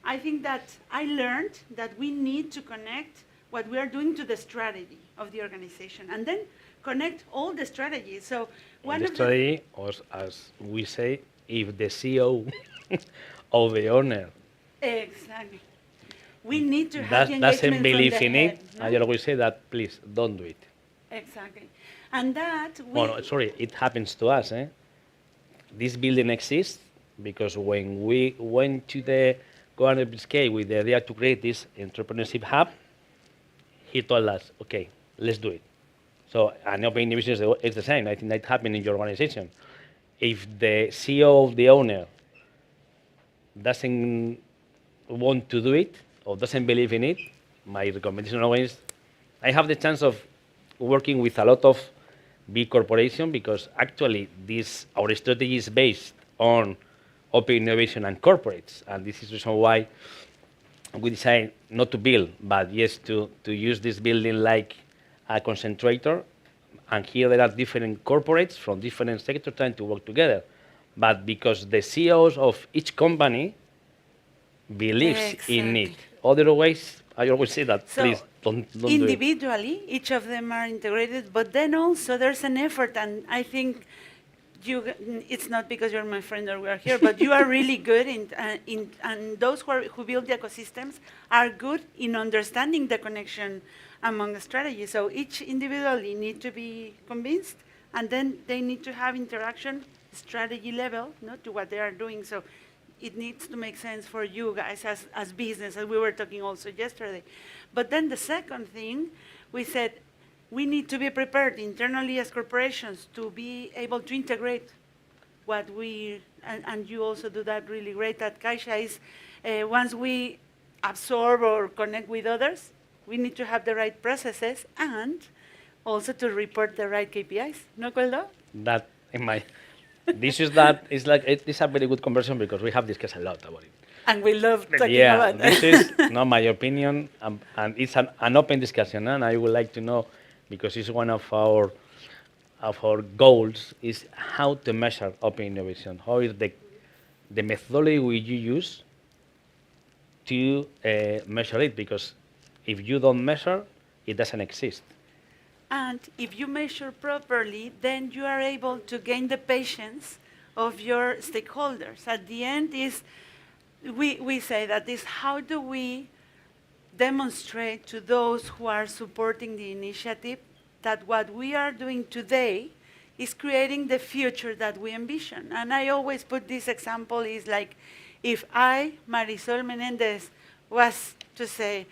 I think that I learned that we need to connect what we are doing to the strategy of the organization, and then connect all the strategies. So one the of strategy, or as we say, if the CEO of the owner exactly. We need to have the doesn't engagement believe from the in head, it, no? I always say that, please, don't do it. Exactly. And that we... Well, sorry, it happens to us. This building exists because when we went to the Governor Biscay with the idea to create this entrepreneurship hub, he told us, okay, let's do it. So an open innovation is the same. I think that happened in your organization. If the CEO of the owner doesn't want to do it or doesn't believe in it, my recommendation always, I have the chance of working with a lot of big corporations because actually our strategy is based on open innovation and corporates, and this is the reason why we decided not to build, but yes, to use this building like a concentrator. And here there are different corporates from different sectors trying to work together. But because the CEOs of each company believes in it. Otherwise, I always say that, So please, don't do it. individually, each of them are integrated, but then also there's an effort, and I think it's not because you're my friend or we're here, but you are really good and those who build the ecosystems are good in understanding the connection among the strategies. So each individually need to be convinced, and then they need to have interaction, strategy level, to what they are doing. So it needs to make sense for you guys as business, as we were talking also yesterday. But then the second thing, we said, we need to be prepared internally as corporations to be able to integrate what and you also do that really great at Caixa, is once we absorb or connect with others, we need to have the right processes and also to report the right KPIs. No, Koldo? That in my, this is that, it's like, it's a very good conversation because we have discussed a lot about it. And we love talking about this is not my opinion, and it's an open discussion, and I would like to know, because it's one of our goals, is how to measure open innovation. How is the methodology you use to measure it? Because if you don't measure, it doesn't exist. And if you measure properly, then you are able to gain the patience of your stakeholders. At the end is, we say that is, how do we demonstrate to those who are supporting the initiative that what we are doing today is creating the future that we envision. And I always put this example is like, if I, Marisol Menendez, was to say,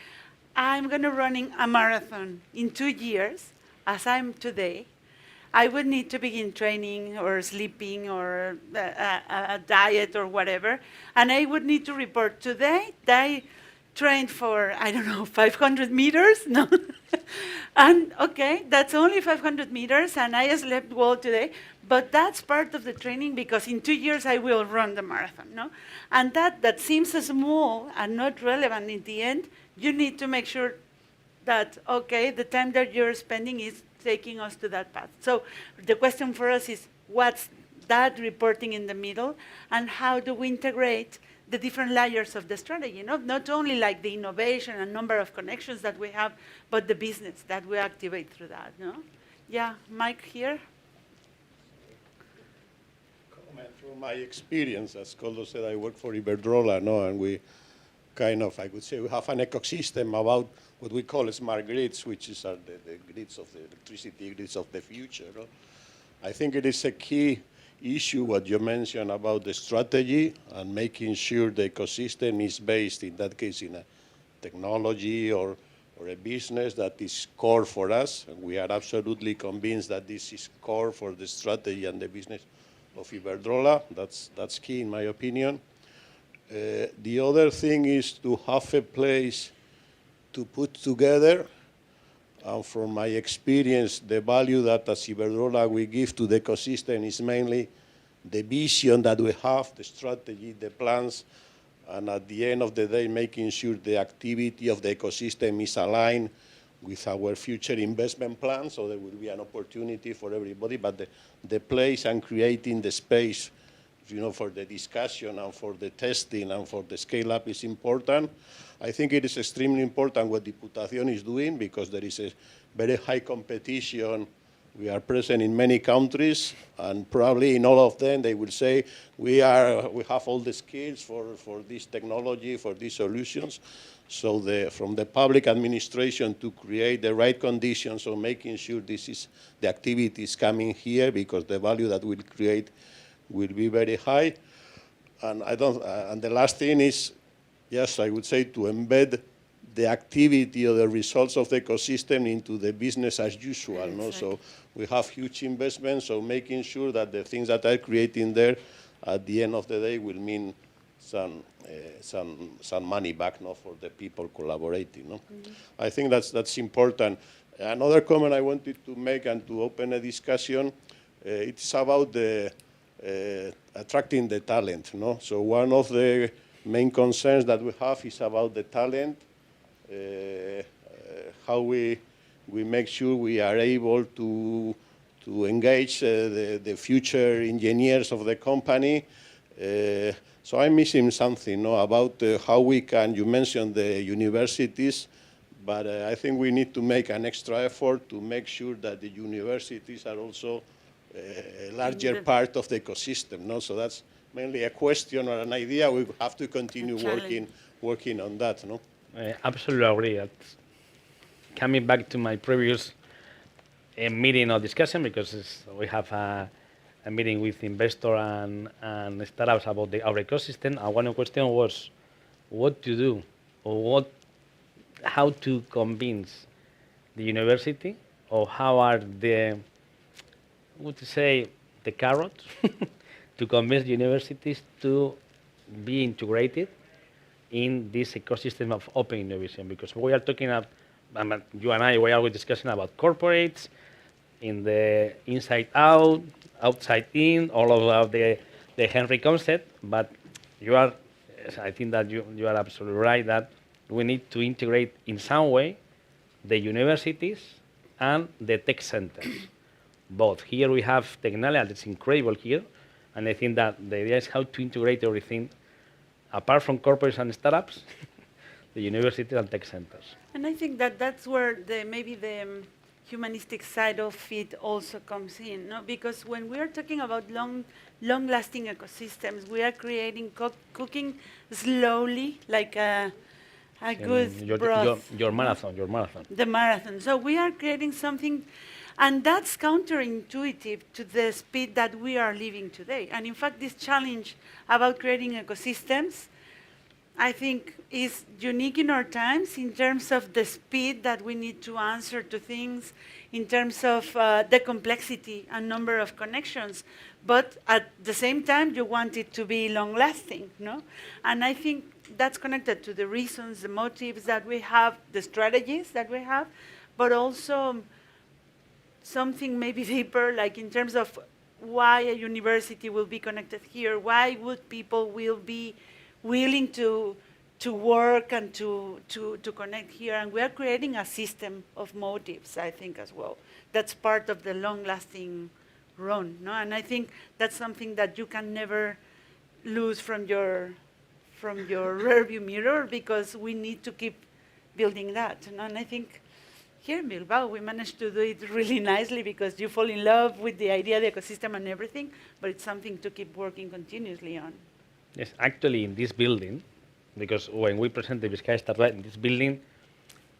I'm going to running a marathon in 2 years, as I'm today, I would need to begin training or sleeping or a diet or whatever, and I would need to report today that I trained for, I don't know, 500 meters, no? And okay, that's only 500 meters, and I slept well today, but that's part of the training because in 2 years I will run the marathon, no? And that seems small and not relevant in the end. You need to make sure that, okay, the time that you're spending is taking us to that path. So the question for us is, what's that reporting in the middle, and how do we integrate the different layers of the strategy? Not only like the innovation and number of connections that we have, but the business that we activate through that, no? Yeah, Mike here. From my experience, as Koldo said, I work for Iberdrola, no, and we kind of, I would say, we have an ecosystem about what we call smart grids, which is the grids of the electricity grids of the future. No? I think it is a key issue what you mentioned about the strategy and making sure the ecosystem is based, in that case, in a technology or a business that is core for us. And we are absolutely convinced that this is core for the strategy and the business of Iberdrola. That's key, in my opinion. The other thing is to have a place to put together. From my experience, the value that as Iberdrola we give to the ecosystem is mainly the vision that we have, the strategy, the plans, and at the end of the day, making sure the activity of the ecosystem is aligned with our future investment plan, so there will be an opportunity for everybody, but the place and creating the space, you know, for the discussion and for the testing and for the scale-up is important. I think it is extremely important what Diputación is doing, because there is a very high competition. We are present in many countries, and probably in all of them they will say we have all the skills for this technology, for these solutions. So from the public administration to create the right conditions of making sure this is the activities coming here, because the value that we'll create will be very high. And and the last thing is, yes, I would say to embed the activity or the results of the ecosystem into the business as usual. No? So we have huge investments, so making sure that the things that are creating there at the end of the day will mean some money back, no, for the people collaborating. No? I think that's important. Another comment I wanted to make and to open a discussion, it's about the attracting the talent. No? So one of the main concerns that we have is about the talent, how we make sure we are able to engage the future engineers of the company. So I'm missing something, no, about how we can, you mentioned the universities, but I think we need to make an extra effort to make sure that the universities are also a larger part of the ecosystem. No? So that's mainly a question or an idea. We have to continue working on that. No? I absolutely agree. Coming back to my previous meeting or discussion, because we have a meeting with investors and startups about our ecosystem, and one question was what to do or how to convince the university, or how are the carrots to convince universities to be integrated in this ecosystem of open innovation. Because we are talking about, you and I, we are always discussing about corporates, in the inside out, outside in, all of the Henry concept, but I think that you are absolutely right that we need to integrate in some way the universities and the tech centers. Both. Here we have technology, it's incredible here, and I think that the idea is how to integrate everything, apart from corporates and startups, the universities and tech centers. And I think that that's where maybe the humanistic side of it also comes in, no? Because when we are talking about long-lasting ecosystems, we are creating, cooking slowly, like a good broth. Your marathon. The marathon. So we are creating something, and that's counterintuitive to the speed that we are living today. And in fact, this challenge about creating ecosystems, I think, is unique in our times in terms of the speed that we need to answer to things, in terms of the complexity and number of connections. But at the same time, you want it to be long-lasting, no? And I think that's connected to the reasons, the motives that we have, the strategies that we have, but also something maybe deeper, like in terms of why a university will be connected here, why would people will be willing to work and to connect here. And we are creating a system of motives, I think, as well. That's part of the long-lasting run, no? And I think that's something that you can never lose from your rearview mirror, because we need to keep building that. And I think here in Bilbao, we managed to do it really nicely because you fall in love with the idea, the ecosystem and everything, but it's something to keep working continuously on. Yes, actually in this building, because when we present the Vizcaya Starlight in this building,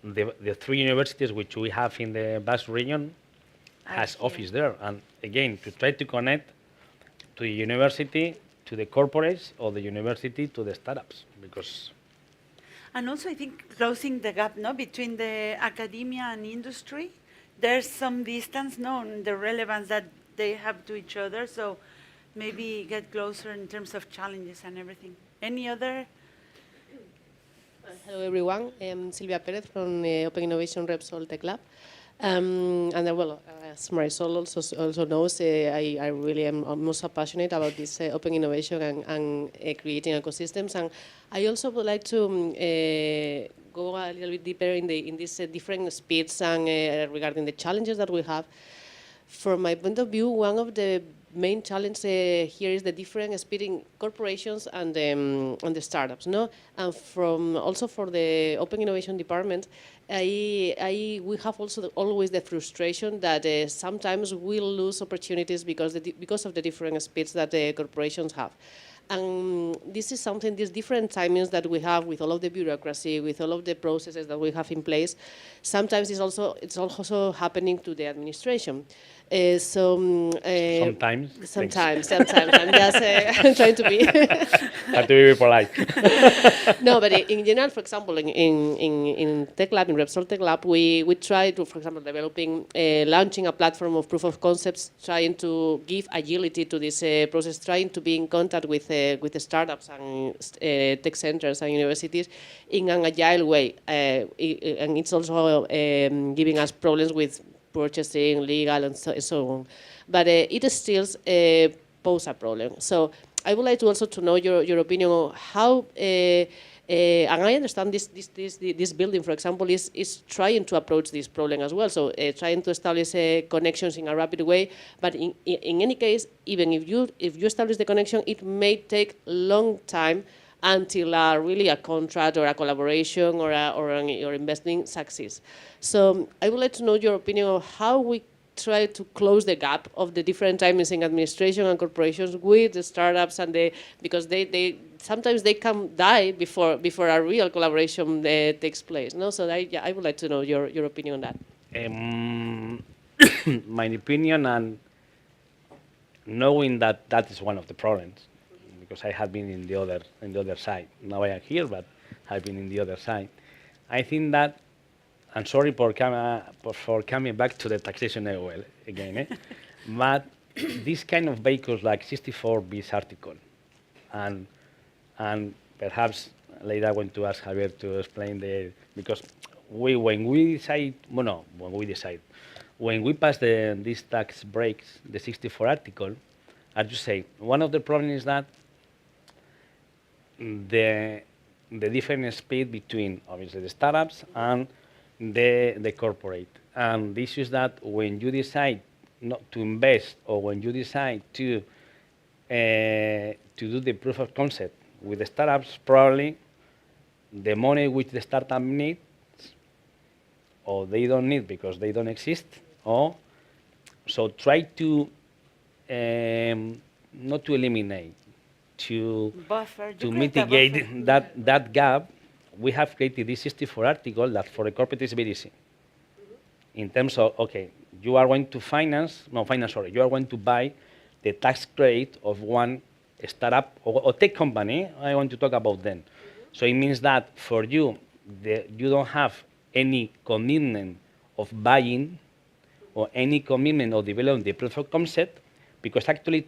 the 3 universities which we have in the Basque region has office there. And again, to try to connect to the university, to the corporates, or the university to the startups, because And also, I think closing the gap, no, between the academia and industry. There's some distance, no, on the relevance that they have to each other. So maybe get closer in terms of challenges and everything. Any other? Hello, everyone. I'm Silvia Perez from Open Innovation Repsol Tech Lab. Well, as Marisol also knows, I really am most passionate about this open innovation and creating ecosystems. And I also would like to go a little bit deeper in these different speeds and regarding the challenges that we have. From my point of view, one of the main challenge here is the different speed in corporations and the startups, no? And also for the Open Innovation Department, we have also always the frustration that sometimes we'll lose opportunities because of the different speeds that the corporations have. And this is something, these different timings that we have with all of the bureaucracy, with all of the processes that we have in place, sometimes it's also happening to the administration. sometimes. Sometimes. I'm just trying to be. Have to be very polite. No, but in general, for example, in Tech Lab, in Repsol Tech Lab, we try to, for example, launching a platform of proof of concepts, trying to give agility to this process, trying to be in contact with the startups and tech centers and universities in an agile way. And it's also giving us problems with purchasing, legal, and so on. But it still poses a problem. So I would like to also to know your opinion on how, and I understand this building, for example, is trying to approach this problem as well. So trying to establish connections in a rapid way. But in any case, even if you establish the connection, it may take a long time until really a contract or a collaboration or investment succeeds. So I would like to know your opinion on how we try to close the gap of the different timings in administration and corporations with the startups because they sometimes they can die before a real collaboration takes place. No, so I would like to know your opinion on that. My opinion, and knowing that is one of the problems, because I have been in the other side. Now I am here, but I've been in the other side. I think that, and sorry for coming back to the taxation again, but this kind of vehicles like 64 bis article, and perhaps later I want to ask Javier to explain because when we pass these tax breaks, the 64 article, as you say, one of the problems is that the different speed between obviously the startups and the corporate. And the issue is that when you decide not to invest, or when you decide to do the proof of concept with the startups, probably the money which the startup needs, or they don't need because they don't exist, or so try to not to eliminate, to mitigate that gap. We have created this 64 article that for the corporate is very easy. In terms of, okay, you are going to you are going to buy the tax credit of one startup or tech company. I want to talk about them. So it means that for you, you don't have any commitment of buying or any commitment of developing the proof of concept, because actually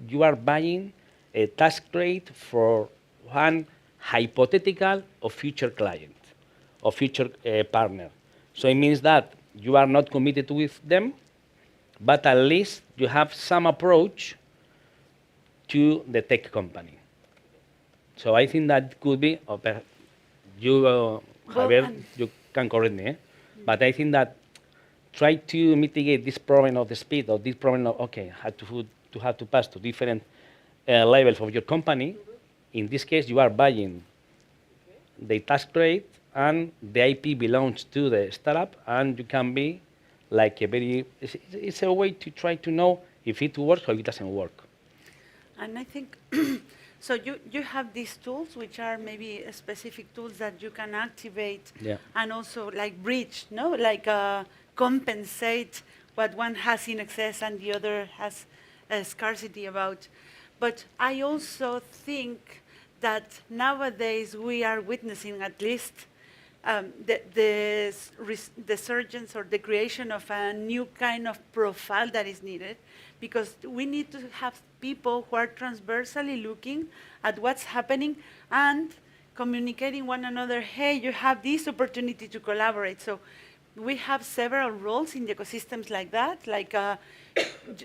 you are buying a tax credit for one hypothetical or future client or future partner. So it means that you are not committed with them, but at least you have some approach to the tech company. So I think that could be, Javier, you can correct me, but I think that try to mitigate this problem of the speed, or this problem of, have to pass to different levels of your company. In this case, you are buying the tax credit, and the IP belongs to the startup, and you can be like a very, it's a way to try to know if it works or it doesn't work. And I think, so you have these tools, which are maybe specific tools that you can activate Yeah. and also like bridge, no? Like compensate what one has in excess and the other has a scarcity about. But I also think that nowadays we are witnessing at least the surgence or the creation of a new kind of profile that is needed, because we need to have people who are transversally looking at what's happening and communicating one another, hey, you have this opportunity to collaborate. So we have several roles in the ecosystems like that, like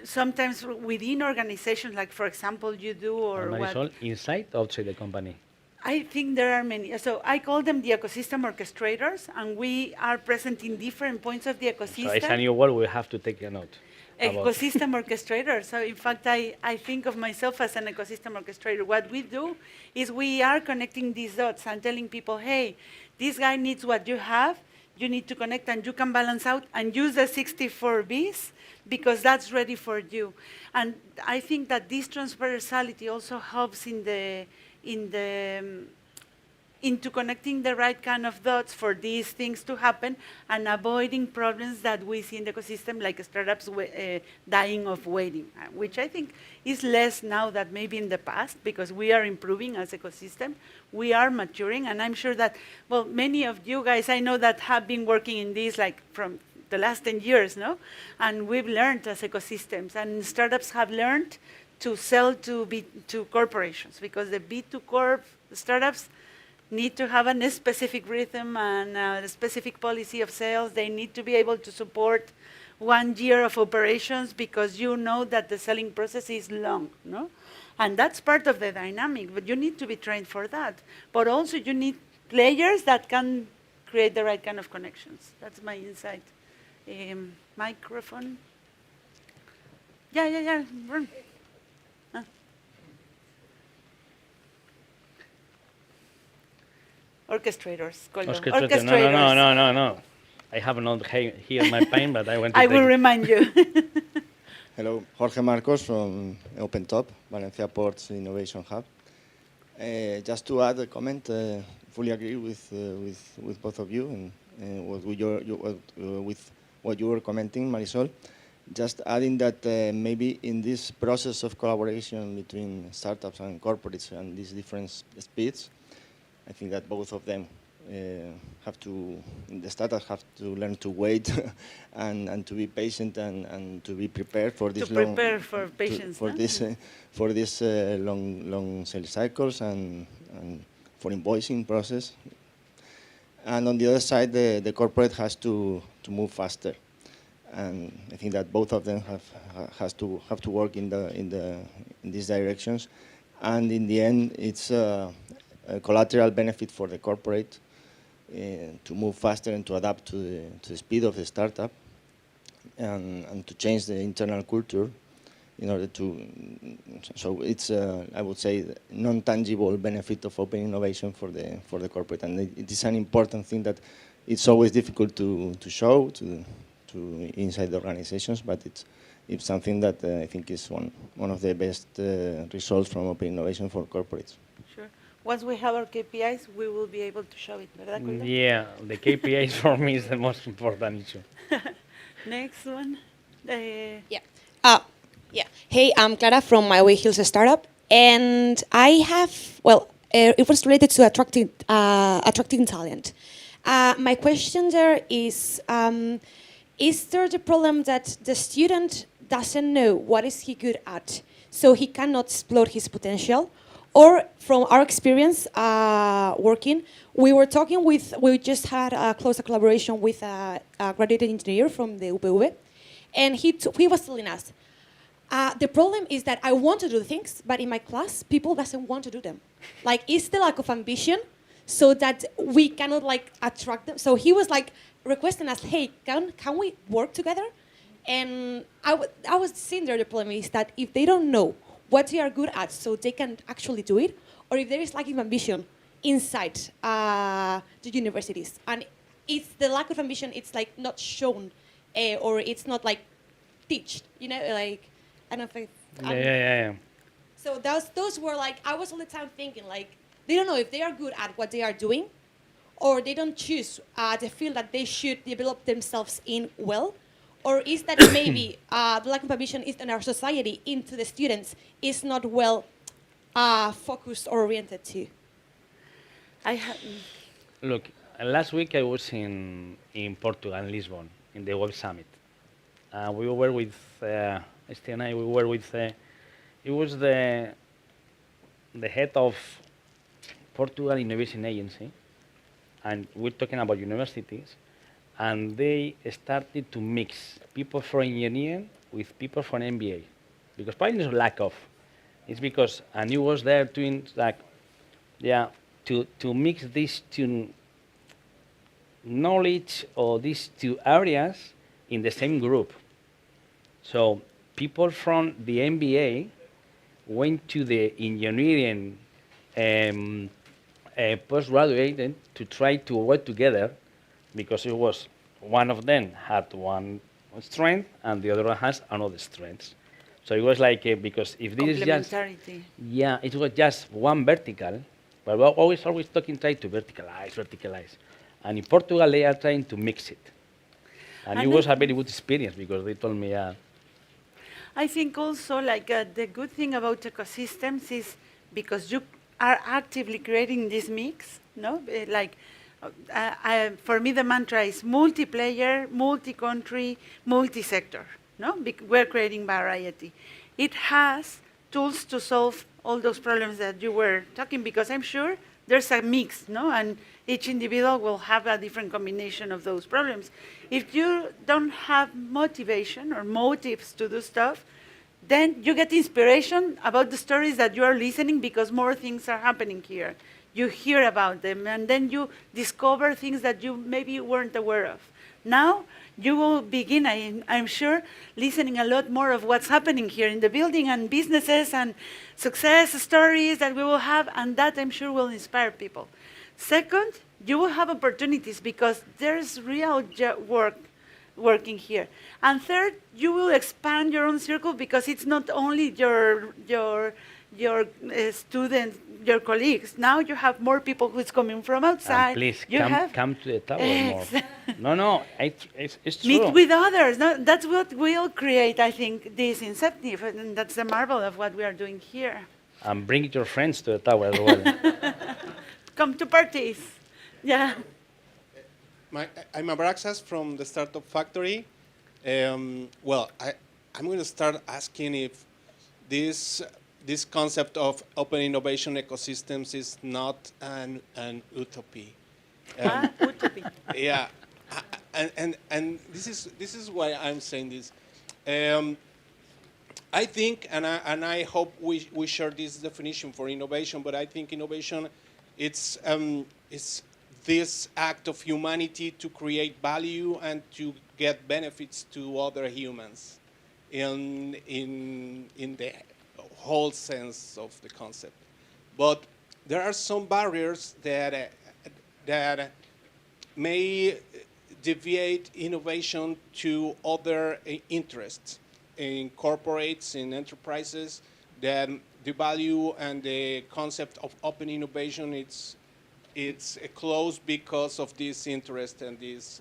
sometimes within organizations, like for example you do, or what. Marisol, inside, outside the company. I think there are many. So I call them the ecosystem orchestrators, and we are present in different points of the ecosystem. So it's a new word, we have to take a note. Ecosystem orchestrator. So in fact, I think of myself as an ecosystem orchestrator. What we do is we are connecting these dots and telling people, hey, this guy needs what you have, you need to connect and you can balance out and use the 64 Bs because that's ready for you. And I think that this transversality also helps into connecting the right kind of dots for these things to happen and avoiding problems that we see in the ecosystem, like startups dying of waiting, which I think is less now than maybe in the past, because we are improving as ecosystem, we are maturing, and I'm sure that, well, many of you guys I know that have been working in this like from the last 10 years, no? And we've learned as ecosystems, and startups have learned to sell to corporations, because the B2 Corp startups need to have a specific rhythm and a specific policy of sales. They need to be able to support 1 year of operations, because you know that the selling process is long, no? And that's part of the dynamic, but you need to be trained for that. But also you need players that can create the right kind of connections. That's my insight. Microphone. Yeah. Run. Orchestrators. Orchestrators. No. I have not here my pen, but I went to I will remind you. Hello, Jorge Marcos from OpenTop, Valencia Ports Innovation Hub. Just to add a comment, fully agree with both of you and with what you were commenting, Marisol. Just adding that maybe in this process of collaboration between startups and corporates and these different speeds, I think that both of them the startups have to learn to wait and to be patient and to be prepared for this for this long sales cycles and for invoicing process. And on the other side, the corporate has to move faster. And I think that both of them have to work in these directions. And in the end, it's a collateral benefit for the corporate to move faster and to adapt to the speed of the startup and to change the internal culture in order to. So it's I would say non-tangible benefit of open innovation for the corporate, and it is an important thing that it's always difficult to show to inside the organizations, but it's something that I think is one of the best results from open innovation for corporates. Sure. Once we have our KPIs, we will be able to show it, ¿verdad, Cuida? Yeah, the KPIs for me is the most important issue. Next one. Yeah. Hey, I'm Clara from My Way Hills Startup, and I have, it was related to attracting talent. My question there is there the problem that the student doesn't know what is he good at, so he cannot explore his potential? Or from our experience working, we just had a close collaboration with a graduate engineer from the UPV, and he was telling us, the problem is that I want to do things, but in my class, people doesn't want to do them. Like, it's the lack of ambition, so that we cannot attract them. So he was requesting us, hey, can we work together? And I was seeing there the problem is that if they don't know what they are good at, so they can actually do it, or if there is lack of ambition, inside the universities, and it's the lack of ambition. It's like not shown, or it's not like teached. You know, like I don't know if Yeah. so those were like, I was all the time thinking like, they don't know if they are good at what they are doing, or they don't choose the field that they should develop themselves in well, or is that maybe the lack of ambition is in our society into the students is not well focused or oriented to. Look, last week I was in Portugal, in Lisbon, in the Web Summit. We were with, Esther and I, we were with, it was the head of Portugal Innovation Agency, and we're talking about universities, and they started to mix people from engineering with people from MBA, because probably there's a lack of. It's because, and you was there doing like, yeah, to mix these two knowledge or these two areas in the same group. So people from the MBA went to the engineering postgraduate to try to work together, because it was one of them had one strength and the other one has another strength. So it was like, because if this is just, yeah, it was just one vertical, but we're always talking, trying to verticalize. And in Portugal, they are trying to mix it. And it was a very good experience, because they told me, I think also like the good thing about ecosystems is because you are actively creating this mix, no? Like, for me, the mantra is multiplayer, multi-country, multi-sector, no? We're creating variety. It has tools to solve all those problems that you were talking, because I'm sure there's a mix, no? And each individual will have a different combination of those problems. If you don't have motivation or motives to do stuff, then you get inspiration about the stories that you are listening, because more things are happening here. You hear about them, and then you discover things that you maybe weren't aware of. Now, you will begin, I'm sure, listening a lot more of what's happening here in the building, and businesses and success stories that we will have, and that I'm sure will inspire people. Second, you will have opportunities, because there's real working here. And third, you will expand your own circle, because it's not only your students, your colleagues. Now you have more people who's coming from outside. please you come to the tower more. No, it's true. Meet with others. No, that's what will create, I think, this incentive, and that's the marvel of what we are doing here. And bring your friends to the tower as well. Come to parties. Yeah. I'm Abraxas from the Startup Factory. Well, I'm going to start asking if this concept of open innovation ecosystems is not an utopia. Utopia. Yeah, and this is why I'm saying this. I think, and I hope we share this definition for innovation. But I think innovation, it's this act of humanity to create value and to get benefits to other humans, in the whole sense of the concept. But there are some barriers that may deviate innovation to other interests in corporates, in enterprises, that the value and the concept of open innovation, it's closed because of this interest and this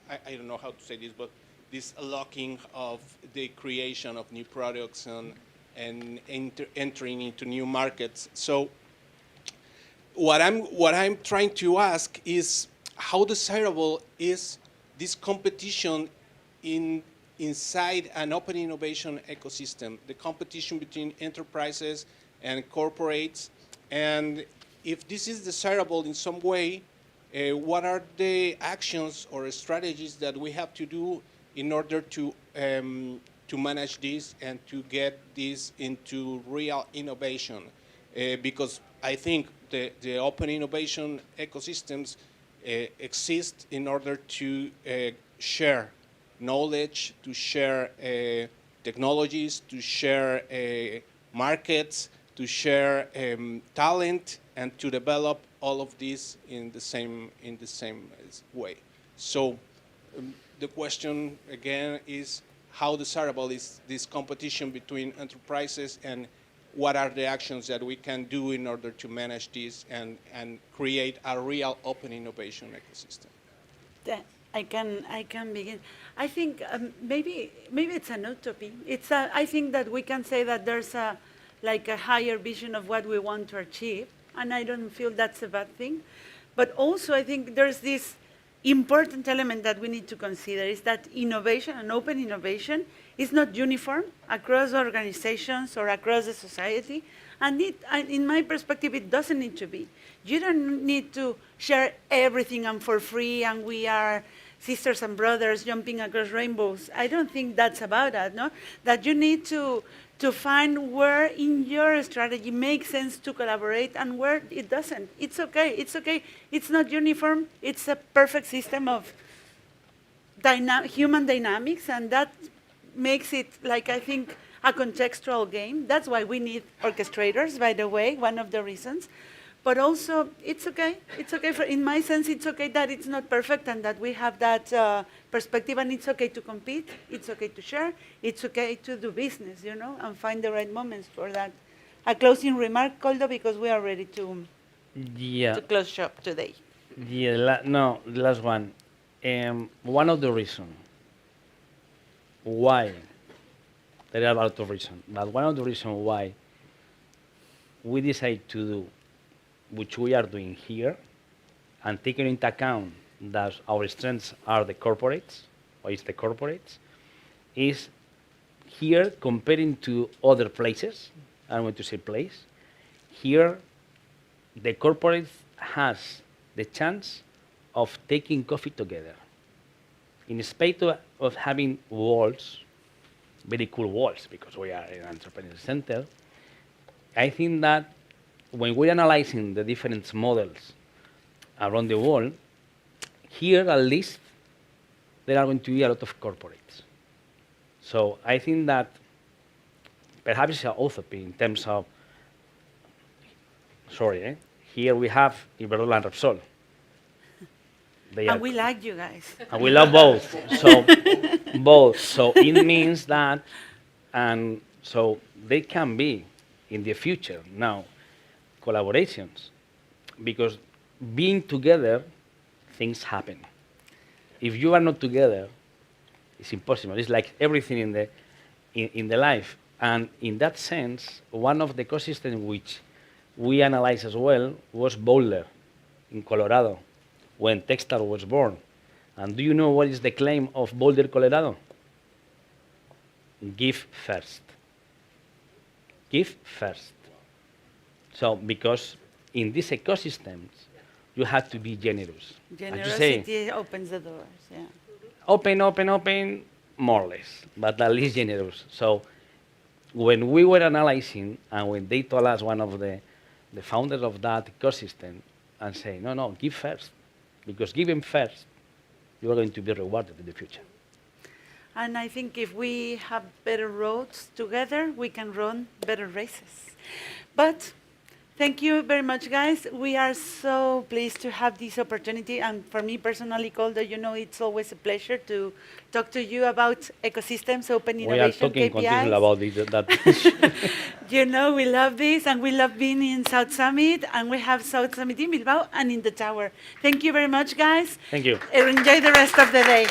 I don't know how to say this, but this locking of the creation of new products and entering into new markets. So what I'm trying to ask is, how desirable is this competition inside an open innovation ecosystem, the competition between enterprises and corporates? And if this is desirable in some way, what are the actions or strategies that we have to do in order to manage this and to get this into real innovation? Because I think the open innovation ecosystems exist in order to share knowledge, to share technologies, to share markets, to share talent and to develop all of this in the same way. So the question again is how desirable is this competition between enterprises, and what are the actions that we can do in order to manage this and create a real open innovation ecosystem? I can begin. I think maybe it's an utopia. I think that we can say that there's a higher vision of what we want to achieve, and I don't feel that's a bad thing. But also, I think there's this important element that we need to consider, is that innovation and open innovation is not uniform across organizations or across the society. And in my perspective, it doesn't need to be. You don't need to share everything and for free, and we are sisters and brothers jumping across rainbows. I don't think that's about that, no? That you need to find where in your strategy makes sense to collaborate and where it doesn't. It's okay, it's okay. It's not uniform. It's a perfect system of human dynamics, and that makes it, like, I think, a contextual game. That's why we need orchestrators, by the way, one of the reasons. But also, it's okay. It's okay. In my sense, it's okay that it's not perfect and that we have that perspective, and it's okay to compete. It's okay to share. It's okay to do business, you know, and find the right moments for that. A closing remark, Koldo, because we are ready to close shop today. Yeah, no, the last one. One of the reasons why, there are a lot of reasons, but one of the reasons why we decide to do which we are doing here, and taking into account that our strengths are the corporates, or is the corporates, is here comparing to other places, I don't want to say place, here the corporate has the chance of taking coffee together. In spite of having walls, very cool walls, because we are an entrepreneurial center, I think that when we're analyzing the different models around the world, here at least there are going to be a lot of corporates. So I think that perhaps it's also in terms of, here we have Iberdrola and Repsol. And we like you guys. And we love both. So both. So it means that, and so they can be in the future now collaborations, because being together, things happen. If you are not together, it's impossible. It's like everything in the life. And in that sense, one of the ecosystems which we analyzed as well was Boulder in Colorado, when Techstars was born. And do you know what is the claim of Boulder, Colorado? Give first. Give first. So, because in these ecosystems, you have to be generous. Generosity opens the doors, yeah. Open, more or less, but at least generous. So, when we were analyzing, and when they told us, one of the founders of that ecosystem, and say, no, give first, because giving first, you are going to be rewarded in the future. And I think if we have better roads together, we can run better races. But thank you very much, guys. We are so pleased to have this opportunity. And for me personally, Koldo, you know, it's always a pleasure to talk to you about ecosystems, open innovation, KPIs. We are talking continuously about that. You know, we love this, and we love being in South Summit, and we have South Summit in Bilbao and in the tower. Thank you very much, guys. Thank you. Enjoy the rest of the day.